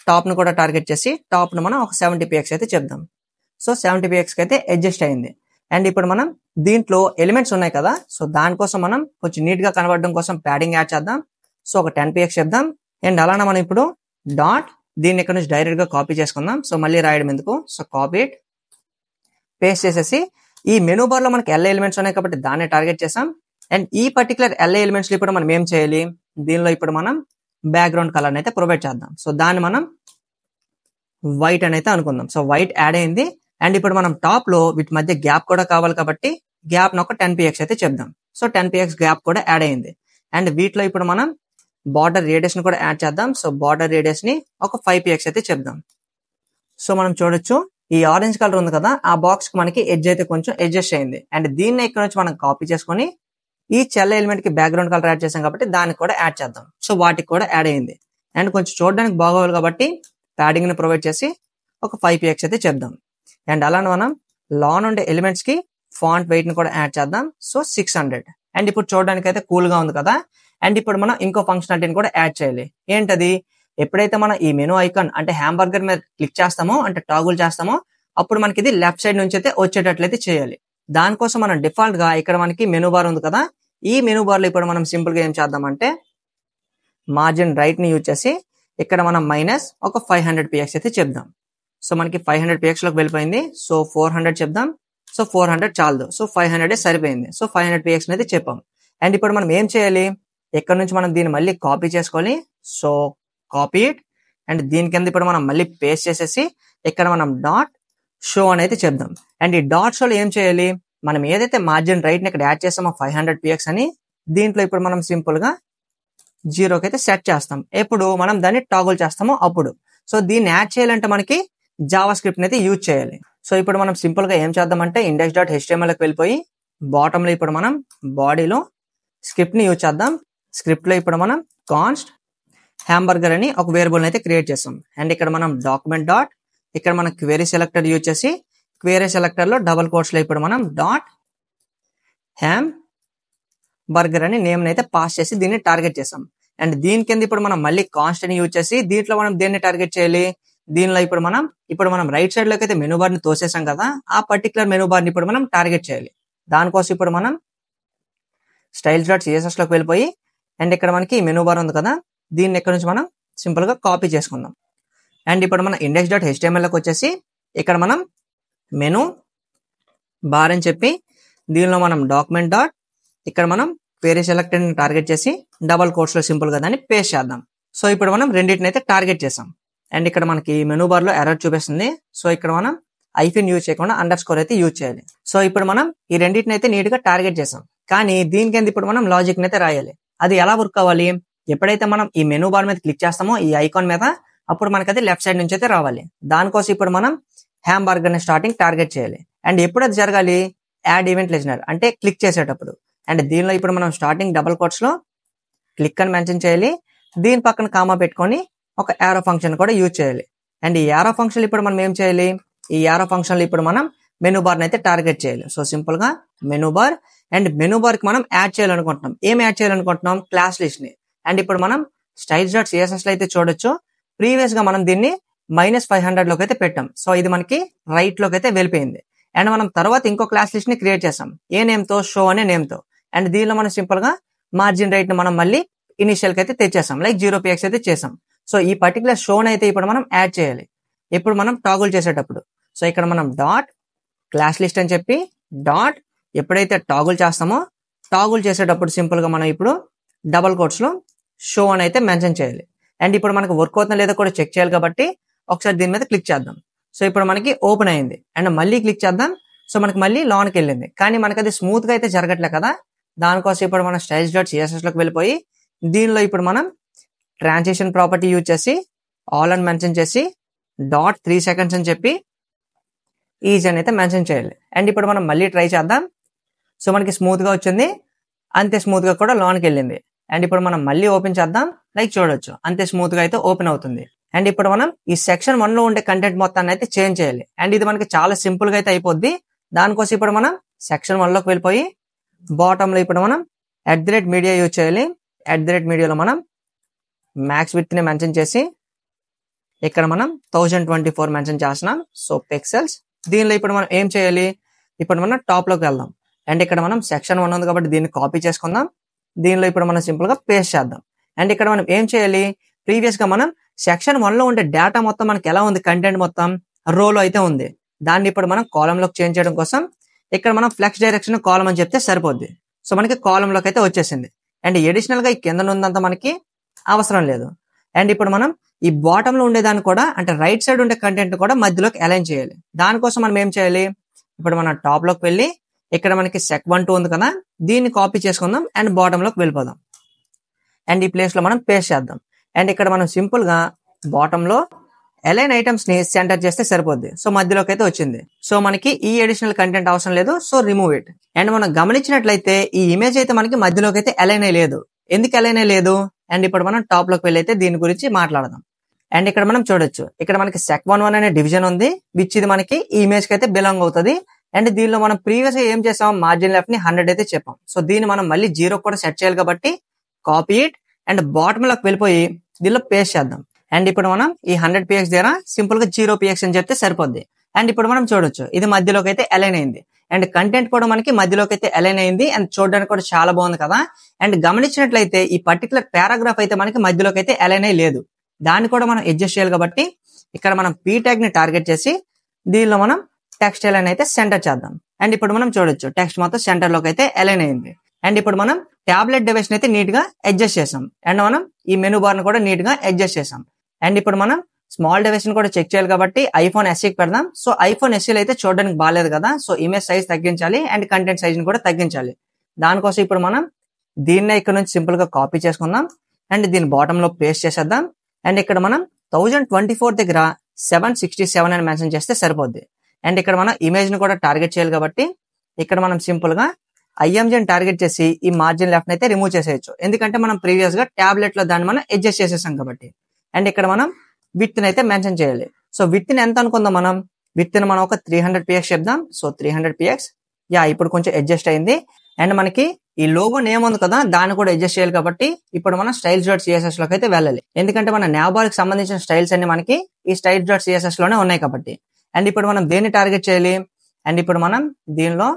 టాప్ ను కూడా టార్గెట్ చేసి టాప్ ను మనం ఒక 70px అయితే చెప్దాం. సో 70px కి అయితే అడ్జస్ట్ అయింది. అండ్ ఇప్పుడు మనం దీంట్లో ఎలిమెంట్స్ ఉన్నాయి కదా, సో దానికోసం మనం కొంచెం నీట్ గా కనబడడం కోసం ప్యాడింగ్ యాడ్ చేద్దాం. సో ఒక 10px చెప్దాం. అండ్ అలానే మనం ఇప్పుడు డాట్ దీన్ని ఇక్కడ నుంచి డైరెక్ట్ గా కాపీ చేసుకుందాం. సో మళ్ళీ రాయడం ఎందుకు, సో కాపీ ఇట్ పేస్ట్ చేసేసి ఈ మెనూ బార్ లో మనకి ఎల్ ఎలిమెంట్స్ ఉన్నాయి కాబట్టి దాన్ని టార్గెట్ చేసాం. అండ్ ఈ పర్టికులర్ ఎల్ ఎలిమెంట్స్ లో ఇప్పుడు మనం ఏం చేయాలి, దీనిలో ఇప్పుడు మనం బ్యాక్గ్రౌండ్ కలర్ అయితే ప్రొవైడ్ చేద్దాం. సో దాన్ని మనం వైట్ అని అయితే అనుకుందాం. సో వైట్ యాడ్ అయింది. అండ్ ఇప్పుడు మనం టాప్ లో వీటి మధ్య గ్యాప్ కూడా కావాలి కాబట్టి గ్యాప్ ను ఒక 10px అయితే చెప్దాం. సో 10px గ్యాప్ కూడా యాడ్ అయింది. అండ్ వీటిలో ఇప్పుడు మనం బార్డర్ రేడియస్ ని కూడా యాడ్ చేద్దాం. సో బార్డర్ రేడియస్ ని ఒక 5px అయితే చెప్దాం. సో మనం చూడొచ్చు ఈ ఆరెంజ్ కలర్ ఉంది కదా, ఆ బాక్స్ కి మనకి ఎడ్జ్ అయితే కొంచెం అడ్జస్ట్ అయింది. అండ్ దీన్ని ఇక్కడ నుంచి మనం కాపీ చేసుకొని ఈ చెల్ల ఎలిమెంట్ కి బ్యాక్గ్రౌండ్ కలర్ యాడ్ చేసాం కాబట్టి దానికి కూడా యాడ్ చేద్దాం. సో వాటికి కూడా యాడ్ అయింది. అండ్ కొంచెం చూడడానికి బాగోవాలి కాబట్టి ప్యాడింగ్ ని ప్రొవైడ్ చేసి ఒక 5px అయితే చెప్దాం. అండ్ అలానే మనం లాన్ ఉండే ఎలిమెంట్స్ కి ఫాంట్ వెయిట్ ని కూడా యాడ్ చేద్దాం. సో 600. అండ్ ఇప్పుడు చూడడానికి అయితే కూల్ గా ఉంది కదా. అండ్ ఇప్పుడు మనం ఇంకో ఫంక్షనాలిటీని కూడా యాడ్ చేయాలి. ఏంటది, ఎప్పుడైతే మనం ఈ మెనూ ఐకాన్ అంటే హ్యాంబర్గర్ మీద క్లిక్ చేస్తామో అంటే టాగుల్ చేస్తామో అప్పుడు మనకి ఇది లెఫ్ట్ సైడ్ నుంచి అయితే వచ్చేటట్లయితే చేయాలి. దానికోసం మనం డిఫాల్ట్ గా ఇక్కడ మనకి మెనూ బార్ ఉంది కదా, ఈ మెనూ బార్ లో ఇప్పుడు మనం సింపుల్ గా ఏం చేద్దామంటే మార్జిన్ రైట్ ని యూజ్ చేసి ఇక్కడ మనం మైనస్ ఒక 500px అయితే చెప్దాం. సో మనకి 500px లోకి వెళ్ళిపోయింది. సో 400 చెప్దాం. సో 400 చాలదు. సో 500 సరిపోయింది. సో 500px అయితే చెప్పాం. అండ్ ఇప్పుడు మనం ఏం చేయాలి, ఇక్కడ నుంచి మనం దీన్ని మళ్ళీ కాపీ చేసుకోవాలి. So copy it. అండ్ దీని కింద ఇప్పుడు మనం మళ్ళీ పేస్ట్ చేసేసి ఇక్కడ మనం డాట్ షో అని అయితే చెప్దాం. అండ్ ఈ డాట్ షోలో ఏం చేయాలి, మనం ఏదైతే మార్జిన్ రైట్ ని ఇక్కడ యాడ్ చేస్తామో 500px అని, దీంట్లో ఇప్పుడు మనం సింపుల్ గా 0కి అయితే సెట్ చేస్తాం. ఎప్పుడు మనం దాన్ని టాగుల్ చేస్తామో అప్పుడు. సో దీన్ని యాడ్ చేయాలంటే మనకి జావా స్క్రిప్ట్ అయితే యూజ్ చేయాలి. సో ఇప్పుడు మనం సింపుల్ గా ఏం చేద్దామంటే index.html కి వెళ్ళిపోయి బాటమ్ లో ఇప్పుడు మనం బాడీలో స్క్రిప్ట్ ని యూజ్ చేద్దాం. స్క్రిప్ట్ లో ఇప్పుడు మనం కాన్స్ట్ హ్యాంబర్గర్ అని ఒక వేరియబుల్ అయితే క్రియేట్ చేస్తాం. అండ్ ఇక్కడ మనం డాక్యుమెంట్ డాట్ ఇక్కడ మనం క్వెరీ సెలెక్టర్ యూజ్ చేసి క్వెరీ సెలెక్టర్ లో డబుల్ కోట్స్ లో ఇప్పుడు మనం డాట్ హ్యామ్ బర్గర్ అని నేమ్ అయితే పాస్ చేసి దీన్ని టార్గెట్ చేసాం. అండ్ దీని కింద ఇప్పుడు మనం మళ్ళీ కాన్స్ట్ అని యూజ్ చేసి దీంట్లో మనం దేన్ని టార్గెట్ చేయాలి, దీనిలో ఇప్పుడు మనం రైట్ సైడ్ లోకి అయితే మెనూ బార్ ని తోసేసాం కదా, ఆ పర్టికులర్ మెనూ బార్ ని ఇప్పుడు మనం టార్గెట్ చేయాలి. దానికోసం ఇప్పుడు మనం styles.css లోకి వెళ్ళిపోయి అండ్ ఇక్కడ మనకి మెనూ బార్ ఉంది కదా, దీన్ని ఇక్కడ నుంచి మనం సింపుల్ గా కాపీ చేసుకుందాం. అండ్ ఇప్పుడు మనం index.html లోకి వచ్చేసి ఇక్కడ మనం మెనూ బార్ అని చెప్పి దీనిలో మనం డాక్యుమెంట్ డాట్ ఇక్కడ మనం క్వెరీ సెలెక్టెడ్ ని టార్గెట్ చేసి డబల్ కోట్స్ లో సింపుల్ గా దాన్ని పేస్ట్ చేద్దాం. సో ఇప్పుడు మనం రెండింటిని అయితే టార్గెట్ చేసాం. అండ్ ఇక్కడ మనకి మెనూ బార్ లో ఎర్రర్ చూపిస్తుంది. సో ఇక్కడ మనం ఐఫిన్ యూజ్ చేయకుండా అండర్ అయితే యూజ్ చేయాలి. సో ఇప్పుడు మనం ఈ రెండింటిని అయితే నీట్ గా టార్గెట్ చేసాం. కానీ దీని కింద ఇప్పుడు మనం లాజిక్ అయితే రాయాలి. అది ఎలా వర్క్ అవ్వాలి, ఎప్పుడైతే మనం ఈ మెనూ బార్ మీద క్లిక్ చేస్తామో ఈ ఐకాన్ మీద అప్పుడు మనకి అది లెఫ్ట్ సైడ్ నుంచి అయితే రావాలి. దానికోసం ఇప్పుడు మనం హ్యాంబర్గర్ ని స్టార్టింగ్ టార్గెట్ చేయాలి. అండ్ ఎప్పుడు అది జరగాలి, యాడ్ ఈవెంట్ లిజనర్ అంటే క్లిక్ చేసేటప్పుడు. అండ్ దీనిలో ఇప్పుడు మనం స్టార్టింగ్ డబుల్ కోట్స్ లో క్లిక్ అని మెన్షన్ చేయాలి. దీని పక్కన కామా పెట్టుకొని ఒక యారో ఫంక్షన్ కూడా యూజ్ చేయాలి. అండ్ ఈ యారో ఫంక్షన్ ఇప్పుడు మనం ఏం చేయాలి, ఈ యారో ఫంక్షన్ లో ఇప్పుడు మనం మెనూ బార్ అయితే టార్గెట్ చేయాలి. సో సింపుల్ గా menu bar, and menu bar కి మనం యాడ్ చేయాలనుకుంటున్నాం. ఏం యాడ్ చేయాలనుకుంటున్నాం? క్లాస్ లిస్ట్ ని. అండ్ ఇప్పుడు మనం styles.css లో అయితే చూడొచ్చు, ప్రీవియస్ గా మనం దీన్ని -500 లోకి అయితే పెట్టాం. సో ఇది మనకి రైట్ లోకి అయితే వెళ్ళిపోయింది. అండ్ మనం తర్వాత ఇంకో క్లాస్ లిస్ట్ ని క్రియేట్ చేసాం. ఏ నేమ్ తో? షో అనే నేమ్ తో. అండ్ దీనిలో మనం సింపుల్ గా మార్జిన్ రైట్ ని మనం మళ్ళీ ఇనిషియల్ కి అయితే తెచ్చేసాం, లైక్ 0px అయితే చేసాం. సో ఈ పర్టికులర్ షోన్ అయితే ఇప్పుడు మనం యాడ్ చేయాలి. ఇప్పుడు మనం టాగుల్ చేసేటప్పుడు, సో ఇక్కడ మనం డాట్ క్లాస్ లిస్ట్ అని చెప్పి డాట్ ఎప్పుడైతే టాగుల్ చేస్తామో, టాగుల్ చేసేటప్పుడు సింపుల్ గా మనం ఇప్పుడు డబల్ కోట్స్ లో షో అని అయితే మెన్షన్ చేయాలి. అండ్ ఇప్పుడు మనకు వర్క్ అవుతుందో లేదో కూడా చెక్ చేయాలి కాబట్టి ఒకసారి దీని మీద క్లిక్ చేద్దాం. సో ఇప్పుడు మనకి ఓపెన్ అయింది. అండ్ మళ్ళీ క్లిక్ చేద్దాం. సో మనకి మళ్ళీ లోన్కి వెళ్ళింది, కానీ మనకి అది స్మూత్ గా అయితే జరగట్లే కదా. దానికోసం ఇప్పుడు మనం styles.css లోకి వెళ్ళిపోయి దీనిలో ఇప్పుడు మనం ట్రాన్సిషన్ ప్రాపర్టీ యూజ్ చేసి ఆల్ అని మెన్షన్ చేసి .3 seconds అని చెప్పి ఈజ్ అని అయితే మెన్షన్ చేయాలి. అండ్ ఇప్పుడు మనం మళ్ళీ ట్రై చేద్దాం. సో మనకి స్మూత్ గా వచ్చింది, అంతే స్మూత్ గా కూడా లోన్కి వెళ్ళింది. అండ్ ఇప్పుడు మనం మళ్ళీ ఓపెన్ చేద్దాం, లైక్ చూడొచ్చు అంతే స్మూత్ గా అయితే ఓపెన్ అవుతుంది. అండ్ ఇప్పుడు మనం ఈ సెక్షన్ 1 లో ఉండే కంటెంట్ మొత్తాన్ని అయితే చేంజ్ చేయాలి. అండ్ ఇది మనకి చాలా సింపుల్ గా అయితే అయిపోద్ది. దానికోసం ఇప్పుడు మనం సెక్షన్ 1 లోకి వెళ్ళిపోయి బాటమ్ లో ఇప్పుడు మనం @media యూజ్ చేయాలి. @mediaలో మనం మ్యాక్స్ విడ్త్ ని మెన్షన్ చేసి ఇక్కడ మనం 1024 మెన్షన్ చేస్తున్నాం. So pixels. దీనిలో ఇప్పుడు మనం ఏం చేయాలి? ఇప్పుడు మనం టాప్ లోకి వెళ్దాం. అండ్ ఇక్కడ మనం సెక్షన్ 1 ఉంది కాబట్టి దీన్ని కాపీ చేసుకుందాం. దీనిలో ఇప్పుడు మనం సింపుల్ గా పేస్ట్ చేద్దాం. అండ్ ఇక్కడ మనం ఏం చేయాలి? ప్రీవియస్ గా మనం సెక్షన్ 1 లో ఉండే డేటా మొత్తం మనకి ఎలా ఉంది? కంటెంట్ మొత్తం రోలో అయితే ఉంది. దాన్ని ఇప్పుడు మనం కాలం లోకి చేంజ్ చేయడం కోసం ఇక్కడ మనం ఫ్లెక్స్ డైరెక్షన్ కాలం అని చెప్తే సరిపోద్ది. సో మనకి కాలం లోకి అయితే వచ్చేసింది. అండ్ అడిషనల్ గా ఈ కింద ఉన్నంత మనకి అవసరం లేదు. అండ్ ఇప్పుడు మనం ఈ బాటమ్ లో ఉండేదాన్ని కూడా, అంటే రైట్ సైడ్ ఉండే కంటెంట్ కూడా మధ్యలోకి అలైన్ చేయాలి. దానికోసం మనం ఏం చేయాలి? ఇప్పుడు మనం టాప్ లోకి వెళ్ళి ఇక్కడ మనకి sec12 ఉంది కదా, దీన్ని కాపీ చేసుకుందాం అండ్ బాటమ్ లోకి వెళ్ళిపోదాం. అండ్ ఈ ప్లేస్ లో మనం పేస్ట్ చేద్దాం. అండ్ ఇక్కడ మనం సింపుల్ గా బాటమ్ లో అలైన్ ఐటమ్స్ ని సెంటర్ చేస్తే సరిపోద్ది. సో మధ్యలోకి అయితే వచ్చింది. సో మనకి ఈ అడిషనల్ కంటెంట్ అవసరం లేదు. So remove it. అండ్ మనం గమనించినట్లయితే ఈ ఇమేజ్ అయితే మనకి మధ్యలోకి అయితే అలైన్ లేదు. ఎందుకు అలైన్ లేదు? అండ్ ఇప్పుడు మనం టాప్ లోకి వెళ్ళి అయితే దీని గురించి మాట్లాడదాం. అండ్ ఇక్కడ మనం చూడొచ్చు, ఇక్కడ మనకి sec11 అనే డివిజన్ ఉంది, విచ్ ఇది మనకి ఈ ఇమేజ్ కి అయితే బిలాంగ్ అవుతుంది. అండ్ దీనిలో మనం ప్రీవియస్ గా ఏం చేసాం? మార్జిన్ లెఫ్ట్ ని 100 అయితే చెప్పాం. సో దీన్ని మనం మళ్ళీ 0 కూడా సెట్ చేయాలి కాబట్టి కాపీ ఇట్ అండ్ బాటమ్ లోకి వెళ్ళిపోయి దీనిలో పేస్ట్ చేద్దాం. అండ్ ఇప్పుడు మనం ఈ 100px దగ్గర సింపుల్ గా 0px అని చెప్తే సరిపోద్ది. అండ్ ఇప్పుడు మనం చూడొచ్చు ఇది మధ్యలోకి అయితే అలైన్ అయింది. అండ్ కంటెంట్ కూడా మనకి మధ్యలోకి అయితే అలైన్ అయింది. అండ్ చూడడానికి కూడా చాలా బాగుంది కదా. అండ్ గమనించినట్లయితే ఈ పర్టికులర్ పారాగ్రాఫ్ అయితే మనకి మధ్యలోకి అయితే అలైన్ అయ్యి లేదు. దాన్ని కూడా మనం అడ్జస్ట్ చేయాలి కాబట్టి ఇక్కడ మనం p ట్యాగ్ ని టార్గెట్ చేసి దీనిలో మనం టెక్స్ట్ అలైన్ అయితే సెంటర్ చేద్దాం. అండ్ ఇప్పుడు మనం చూడొచ్చు టెక్స్ట్ మొత్తం సెంటర్ లోకి అయితే అలైన్ అయింది. అండ్ ఇప్పుడు మనం టాబ్లెట్ డివైస్ అయితే నీట్ గా అడ్జస్ట్ చేసాం. అండ్ మనం ఈ మెనూ బార్ ని కూడా నీట్ గా అడ్జస్ట్ చేసాం. అండ్ ఇప్పుడు మనం స్మాల్ డివైస్ ని కూడా చెక్ చేయాలి కాబట్టి iPhone SEకి పెడదాం. సో iPhone SE అయితే చూడడానికి బాగాలేదు కదా. సో ఇమేజ్ సైజ్ తగ్గించాలి అండ్ కంటెంట్ సైజ్ ని కూడా తగ్గించాలి. దానికోసం ఇప్పుడు మనం దీన్నే ఇక్కడ నుంచి సింపుల్ గా కాపీ చేసుకుందాం అండ్ దీని బాటమ్ లో పేస్ట్ చేసేద్దాం. అండ్ ఇక్కడ మనం 1024 దగ్గర 767 అని మెన్షన్ చేస్తే సరిపోద్ది. అండ్ ఇక్కడ మనం ఇమేజ్ ని కూడా టార్గెట్ చేయాలి కాబట్టి ఇక్కడ మనం సింపుల్ గా IMG ని టార్గెట్ చేసి ఈ మార్జిన్ లెఫ్ట్ అయితే రిమూవ్ చేసేయచ్చు. ఎందుకంటే మనం ప్రీవియస్ గా టాబ్లెట్ లో దాన్ని మనం అడ్జస్ట్ చేసేసాం కాబట్టి. అండ్ ఇక్కడ మనం విడ్త్ ని అయితే మెన్షన్ చేయాలి. సో విడ్త్ ని ఎంత అనుకుందాం? మనం విడ్త్ ని మనం ఒక 300px చెప్దాం. సో 300px ఇప్పుడు కొంచెం అడ్జస్ట్ అయింది. అండ్ మనకి ఈ లోగో నేమ్ ఉంది కదా, దాన్ని కూడా అడ్జస్ట్ చేయాలి కాబట్టి ఇప్పుడు మనం styles.css లోకి అయితే వెళ్ళాలి. ఎందుకంటే మన nav కి సంబంధించిన స్టైల్స్ అన్ని మనకి ఈ styles.css లోనే ఉన్నాయి కాబట్టి. అండ్ ఇప్పుడు మనం దేన్ని టార్గెట్ చేయాలి? అండ్ ఇప్పుడు మనం దీనిలో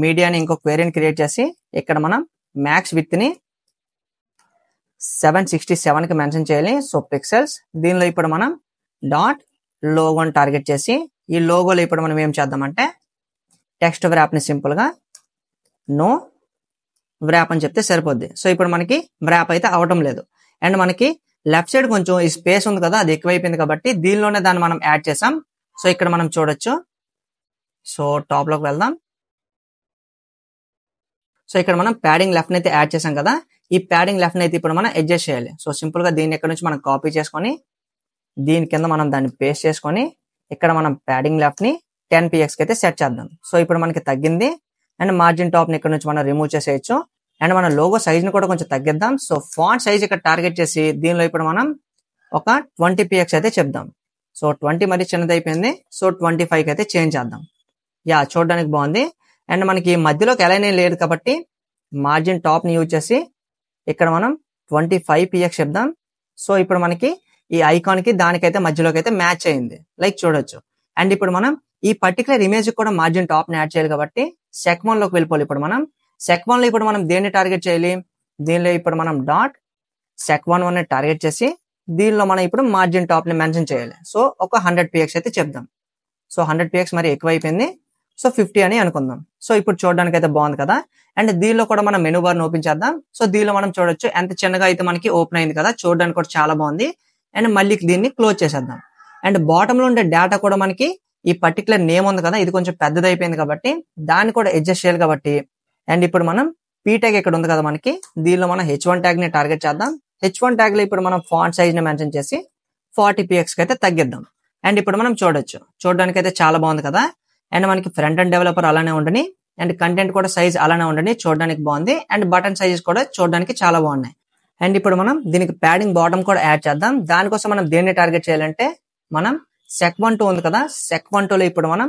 @media అని ఇంకో క్వెరీని క్రియేట్ చేసి ఇక్కడ మనం మ్యాక్స్ విడ్త్ ని 767 కి మెన్షన్ చేయాలి. So pixels. దీనిలో ఇప్పుడు మనం డాట్ లోగో అని టార్గెట్ చేసి ఈ లోగోలో ఇప్పుడు మనం ఏం చేద్దామంటే టెక్స్ట్ వ్రాప్ ని సింపుల్ గా నో వ్రాప్ అని చెప్తే సరిపోద్ది. సో ఇప్పుడు మనకి వ్రాప్ అయితే అవటం లేదు. అండ్ మనకి లెఫ్ట్ సైడ్ కొంచెం ఈ స్పేస్ ఉంది కదా, అది ఎక్కువైపోయింది కాబట్టి దీనిలోనే దాన్ని మనం యాడ్ చేసాం. సో ఇక్కడ మనం చూడొచ్చు. సో టాప్ లోకి వెళ్దాం. సో ఇక్కడ మనం ప్యాడింగ్ లెఫ్ట్ ని అయితే యాడ్ చేసాం కదా, ఈ ప్యాడింగ్ లెఫ్ట్ ని అయితే ఇప్పుడు మనం అడ్జస్ట్ చేయాలి. సో సింపుల్ గా దీన్ని ఇక్కడ నుంచి మనం కాపీ చేసుకొని దీని కింద మనం దాన్ని పేస్ట్ చేసుకొని ఇక్కడ మనం ప్యాడింగ్ లెఫ్ట్ ని 10px కి అయితే సెట్ చేద్దాం. సో ఇప్పుడు మనకి తగ్గింది. అండ్ మార్జిన్ టాప్ ని ఇక్కడ నుంచి మనం రిమూవ్ చేసేయచ్చు. అండ్ మన లోగో సైజ్ ని కూడా కొంచెం తగ్గిద్దాం. సో ఫాంట్ సైజ్ ఇక్కడ టార్గెట్ చేసి దీనిలో ఇప్పుడు మనం ఒక 20px అయితే చెప్దాం. సో 20 మరి చిన్నది అయిపోయింది. సో 25కి అయితే చేంజ్ చేద్దాం. యా చూడడానికి బాగుంది. అండ్ మనకి మధ్యలోకి అలైన్ లేదు కాబట్టి మార్జిన్ టాప్ ని యూజ్ చేసి ఇక్కడ మనం 25px చెప్దాం. సో ఇప్పుడు మనకి ఈ ఐకాన్ కి దానికైతే మధ్యలోకి అయితే మ్యాచ్ అయింది, లైక్ చూడొచ్చు. అండ్ ఇప్పుడు మనం ఈ పర్టికులర్ ఇమేజ్ కూడా మార్జిన్ టాప్ ని యాడ్ చేయాలి కాబట్టి sec1 లోకి వెళ్ళిపోవాలి. ఇప్పుడు మనం sec1 లో ఇప్పుడు మనం దేన్ని టార్గెట్ చేయాలి, దీనిలో ఇప్పుడు మనం డాట్ sec11 ని టార్గెట్ చేసి దీనిలో మనం ఇప్పుడు మార్జిన్ టాప్ ని మెన్షన్ చేయాలి. సో ఒక 100px అయితే చెప్దాం. సో 100px మరి ఎక్కువ అయిపోయింది. సో 50 అని అనుకుందాం. సో ఇప్పుడు చూడడానికి అయితే బాగుంది కదా. అండ్ దీనిలో కూడా మనం మెనూ బార్ ఓపెన్ చేద్దాం. సో దీనిలో మనం చూడొచ్చు ఎంత చిన్నగా అయితే మనకి ఓపెన్ అయింది కదా, చూడడానికి కూడా చాలా బాగుంది. అండ్ మళ్ళీ దీన్ని క్లోజ్ చేసేద్దాం. అండ్ బాటమ్ లో ఉండే డేటా కూడా మనకి ఈ పర్టికులర్ నేమ్ ఉంది కదా, ఇది కొంచెం పెద్దది అయిపోయింది కాబట్టి దాన్ని కూడా అడ్జస్ట్ చేయాలి కాబట్టి. అండ్ ఇప్పుడు మనం పీ ట్యాగ్ ఇక్కడ ఉంది కదా మనకి, దీనిలో మనం h1 ట్యాగ్ ని టార్గెట్ చేద్దాం. h1 ట్యాగ్ లో ఇప్పుడు మనం ఫాంట్ సైజ్ ని మెన్షన్ చేసి 40px కి అయితే తగ్గిద్దాం. అండ్ ఇప్పుడు మనం చూడొచ్చు, చూడడానికి అయితే చాలా బాగుంది కదా. అండ్ మనకి ఫ్రంట్ అండ్ డెవలపర్ అలానే ఉండని, అండ్ కంటెంట్ కూడా సైజ్ అలానే ఉండని, చూడడానికి బాగుంది. అండ్ బటన్ సైజెస్ కూడా చూడడానికి చాలా బాగున్నాయి. అండ్ ఇప్పుడు మనం దీనికి ప్యాడింగ్ బాటమ్ కూడా యాడ్ చేద్దాం. దానికోసం మనం దేన్ని టార్గెట్ చేయాలంటే మనం sec12 ఉంది కదా, sec12 లో ఇప్పుడు మనం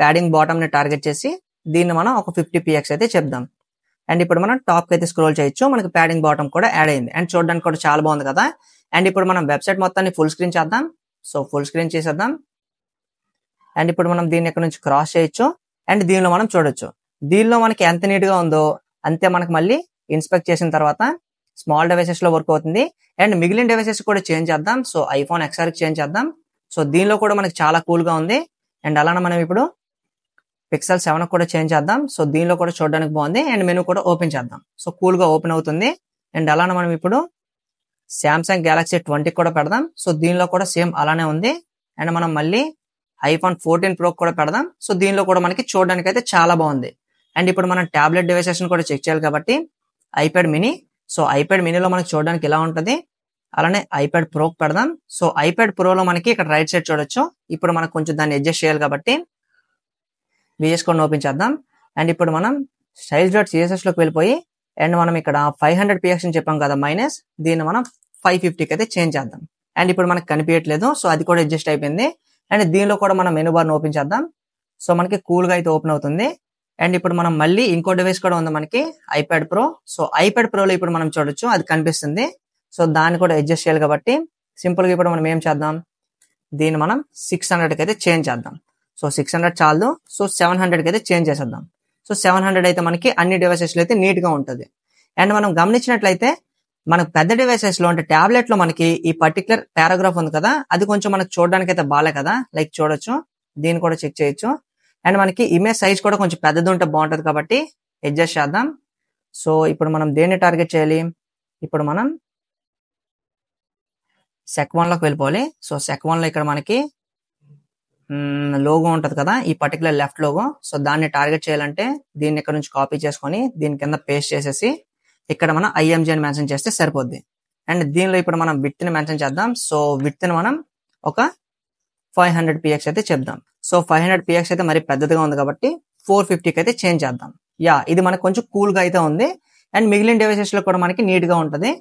ప్యాడింగ్ బాటమ్ ని టార్గెట్ చేసి దీన్ని మనం ఒక 50px అయితే చెప్దాం. అండ్ ఇప్పుడు మనం టాప్ కి అయితే స్క్రోల్ చేయొచ్చు, మనకి ప్యాడింగ్ బాటమ్ కూడా యాడ్ అయింది. అండ్ చూడడానికి కూడా చాలా బాగుంది కదా. అండ్ ఇప్పుడు మనం వెబ్సైట్ మొత్తాన్ని ఫుల్ స్క్రీన్ చేద్దాం. సో ఫుల్ స్క్రీన్ చేసేద్దాం. అండ్ ఇప్పుడు మనం దీన్ని ఇక్కడ నుంచి క్రాస్ చేయొచ్చు. అండ్ దీనిలో మనం చూడొచ్చు, దీనిలో మనకి ఎంత నీట్ గా ఉందో అంతే మనకి మళ్ళీ ఇన్స్పెక్ట్ చేసిన తర్వాత స్మాల్ డివైసెస్ లో వర్క్ అవుతుంది. అండ్ మిగిలిన డివైసెస్ కూడా చేంజ్ చేద్దాం. సో ఐఫోన్ XR కి చేంజ్ చేద్దాం. సో దీనిలో కూడా మనకి చాలా కూల్ గా ఉంది. అండ్ అలానే మనం ఇప్పుడు పిక్సెల్ 7 కూడా చేంజ్ చేద్దాం. సో దీనిలో కూడా చూడడానికి బాగుంది. అండ్ మెనూ కూడా ఓపెన్ చేద్దాం. సో కూల్ గా ఓపెన్ అవుతుంది. అండ్ అలానే మనం ఇప్పుడు సామ్సంగ్ గెలాక్సీ 20 కూడా పెడదాం. సో దీనిలో కూడా సేమ్ అలానే ఉంది. అండ్ మనం మళ్ళీ ఐఫోన్ 14 Pro కూడా పెడదాం. సో దీనిలో కూడా మనకి చూడడానికి అయితే చాలా బాగుంది. అండ్ ఇప్పుడు మనం టాబ్లెట్ డివైసెస్ కూడా చెక్ చేయాలి కాబట్టి ఐప్యాడ్ మినీ. సో ఐప్యాడ్ మినీలో మనకి చూడడానికి ఇలా ఉంటుంది. అలానే ఐప్యాడ్ ప్రో పెడదాం. సో ఐప్యాడ్ ప్రోలో మనకి ఇక్కడ రైట్ సైడ్ చూడొచ్చు. ఇప్పుడు మనకు కొంచెం దాన్ని అడ్జస్ట్ చేయాలి కాబట్టి విఎస్ కోడ్ ఓపెన్ చేద్దాం. అండ్ ఇప్పుడు మనం styles.css లోకి వెళ్ళిపోయి అండ్ మనం ఇక్కడ 500px అని చెప్పాం కదా మైనస్, దీన్ని మనం 550కి అయితే చేంజ్ చేద్దాం. అండ్ ఇప్పుడు మనకి కనిపించట్లేదు, సో అది కూడా అడ్జస్ట్ అయిపోయింది. అండ్ దీనిలో కూడా మనం మెనూ బార్ ఓపెన్ చేద్దాం. సో మనకి కూల్ గా అయితే ఓపెన్ అవుతుంది. అండ్ ఇప్పుడు మనం మళ్ళీ ఇంకో డివైస్ కూడా ఉంది మనకి ఐప్యాడ్ ప్రో. సో ఐప్యాడ్ ప్రోలో ఇప్పుడు మనం చూడొచ్చు, అది కనిపిస్తుంది. సో దాన్ని కూడా అడ్జస్ట్ చేయాలి కాబట్టి సింపుల్ గా ఇప్పుడు మనం ఏం చేద్దాం, దీన్ని మనం 600కి అయితే చేంజ్ చేద్దాం. సో 600 చాలు. సో 700కి అయితే చేంజ్ చేసేద్దాం. సో 700 అయితే మనకి అన్ని డివైసెస్ లో అయితే నీట్ గా ఉంటుంది. అండ్ మనం గమనించినట్లయితే మనకు పెద్ద డివైసెస్ లో అంటే టాబ్లెట్ లో మనకి ఈ పర్టికులర్ పారాగ్రాఫ్ ఉంది కదా, అది కొంచెం మనకు చూడడానికి అయితే బాలే కదా, లైక్ చూడొచ్చు. దీన్ని కూడా చెక్ చేయొచ్చు. అండ్ మనకి ఇమేజ్ సైజ్ కూడా కొంచెం పెద్దది ఉంటే బాగుంటది కాబట్టి అడ్జస్ట్ చేద్దాం. సో ఇప్పుడు మనం దేన్ని టార్గెట్ చేయాలి, ఇప్పుడు మనం sec1 లోకి వెళ్ళిపోవాలి. సో sec1 లో ఇక్కడ మనకి లోగో ఉంటది కదా, ఈ పర్టికులర్ లెఫ్ట్ లోగో. సో దాన్ని టార్గెట్ చేయాలంటే దీన్ని ఇక్కడ నుంచి కాపీ చేసుకొని దీని కింద పేస్ట్ చేసేసి ఇక్కడ మనం IMG అని మెన్షన్ చేస్తే సరిపోద్ది. అండ్ దీనిలో ఇప్పుడు మనం విడ్త్ ని మెన్షన్ చేద్దాం. సో విడ్త్ ని మనం ఒక 500px అయితే చెప్దాం. సో 500px అయితే మరి పెద్దదిగా ఉంది కాబట్టి 450కి అయితే చేంజ్ చేద్దాం. యా ఇది మనకు కొంచెం కూల్ గా అయితే ఉంది. అండ్ మిగిలిన డివైసెస్ లో కూడా మనకి నీట్ గా ఉంటది.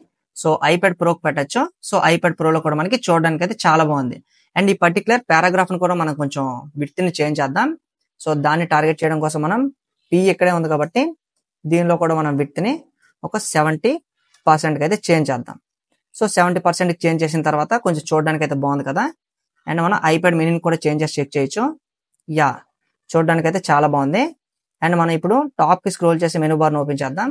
సో ఐప్యాడ్ ప్రోకి పెట్టచ్చు. సో ఐప్యాడ్ ప్రోలో కూడా మనకి చూడడానికి అయితే చాలా బాగుంది. అండ్ ఈ పర్టికులర్ పారాగ్రాఫ్ ని కూడా మనం కొంచెం విడ్త్ ని చేంజ్ చేద్దాం. సో దాన్ని టార్గెట్ చేయడం కోసం మనం పీ ఇక్కడే ఉంది కాబట్టి దీనిలో కూడా మనం విడ్త్ ని ఒక 70%కి అయితే చేంజ్ చేద్దాం. సో 70%కి చేంజ్ చేసిన తర్వాత కొంచెం చూడడానికి అయితే బాగుంది కదా. అండ్ మనం ఐప్యాడ్ మినీని కూడా చేంజ్ చేసి చెక్ చేయొచ్చు. యా చూడడానికి అయితే చాలా బాగుంది. అండ్ మనం ఇప్పుడు టాప్ కి స్క్రోల్ చేసి మెనూ బార్ ఓపెన్ చేద్దాం.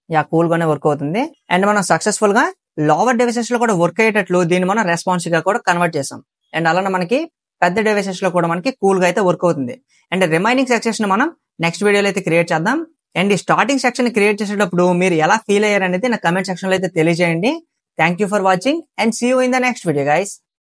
యా కూల్ గానే వర్క్ అవుతుంది. అండ్ మనం సక్సెస్ఫుల్ గా లోవర్ డివైసెస్ లో కూడా వర్క్ అయ్యేటట్లు దీన్ని మనం రెస్పాన్సివ్ గా కూడా కన్వర్ట్ చేసాం. అండ్ అలానే మనకి పెద్ద డివైసెస్ లో కూడా మనకి కూల్ గా అయితే వర్క్ అవుతుంది. అండ్ రిమైనింగ్ సెక్షన్స్ ని మనం నెక్స్ట్ వీడియోలో అయితే క్రియేట్ చేద్దాం. అండ్ ఈ స్టార్టింగ్ సెక్షన్ క్రియేట్ చేసేటప్పుడు మీరు ఎలా ఫీల్ అయ్యారు అనేది నా కమెంట్ సెక్షన్ లో అయితే తెలియజేయండి. Thank you for watching and see you in the next video guys.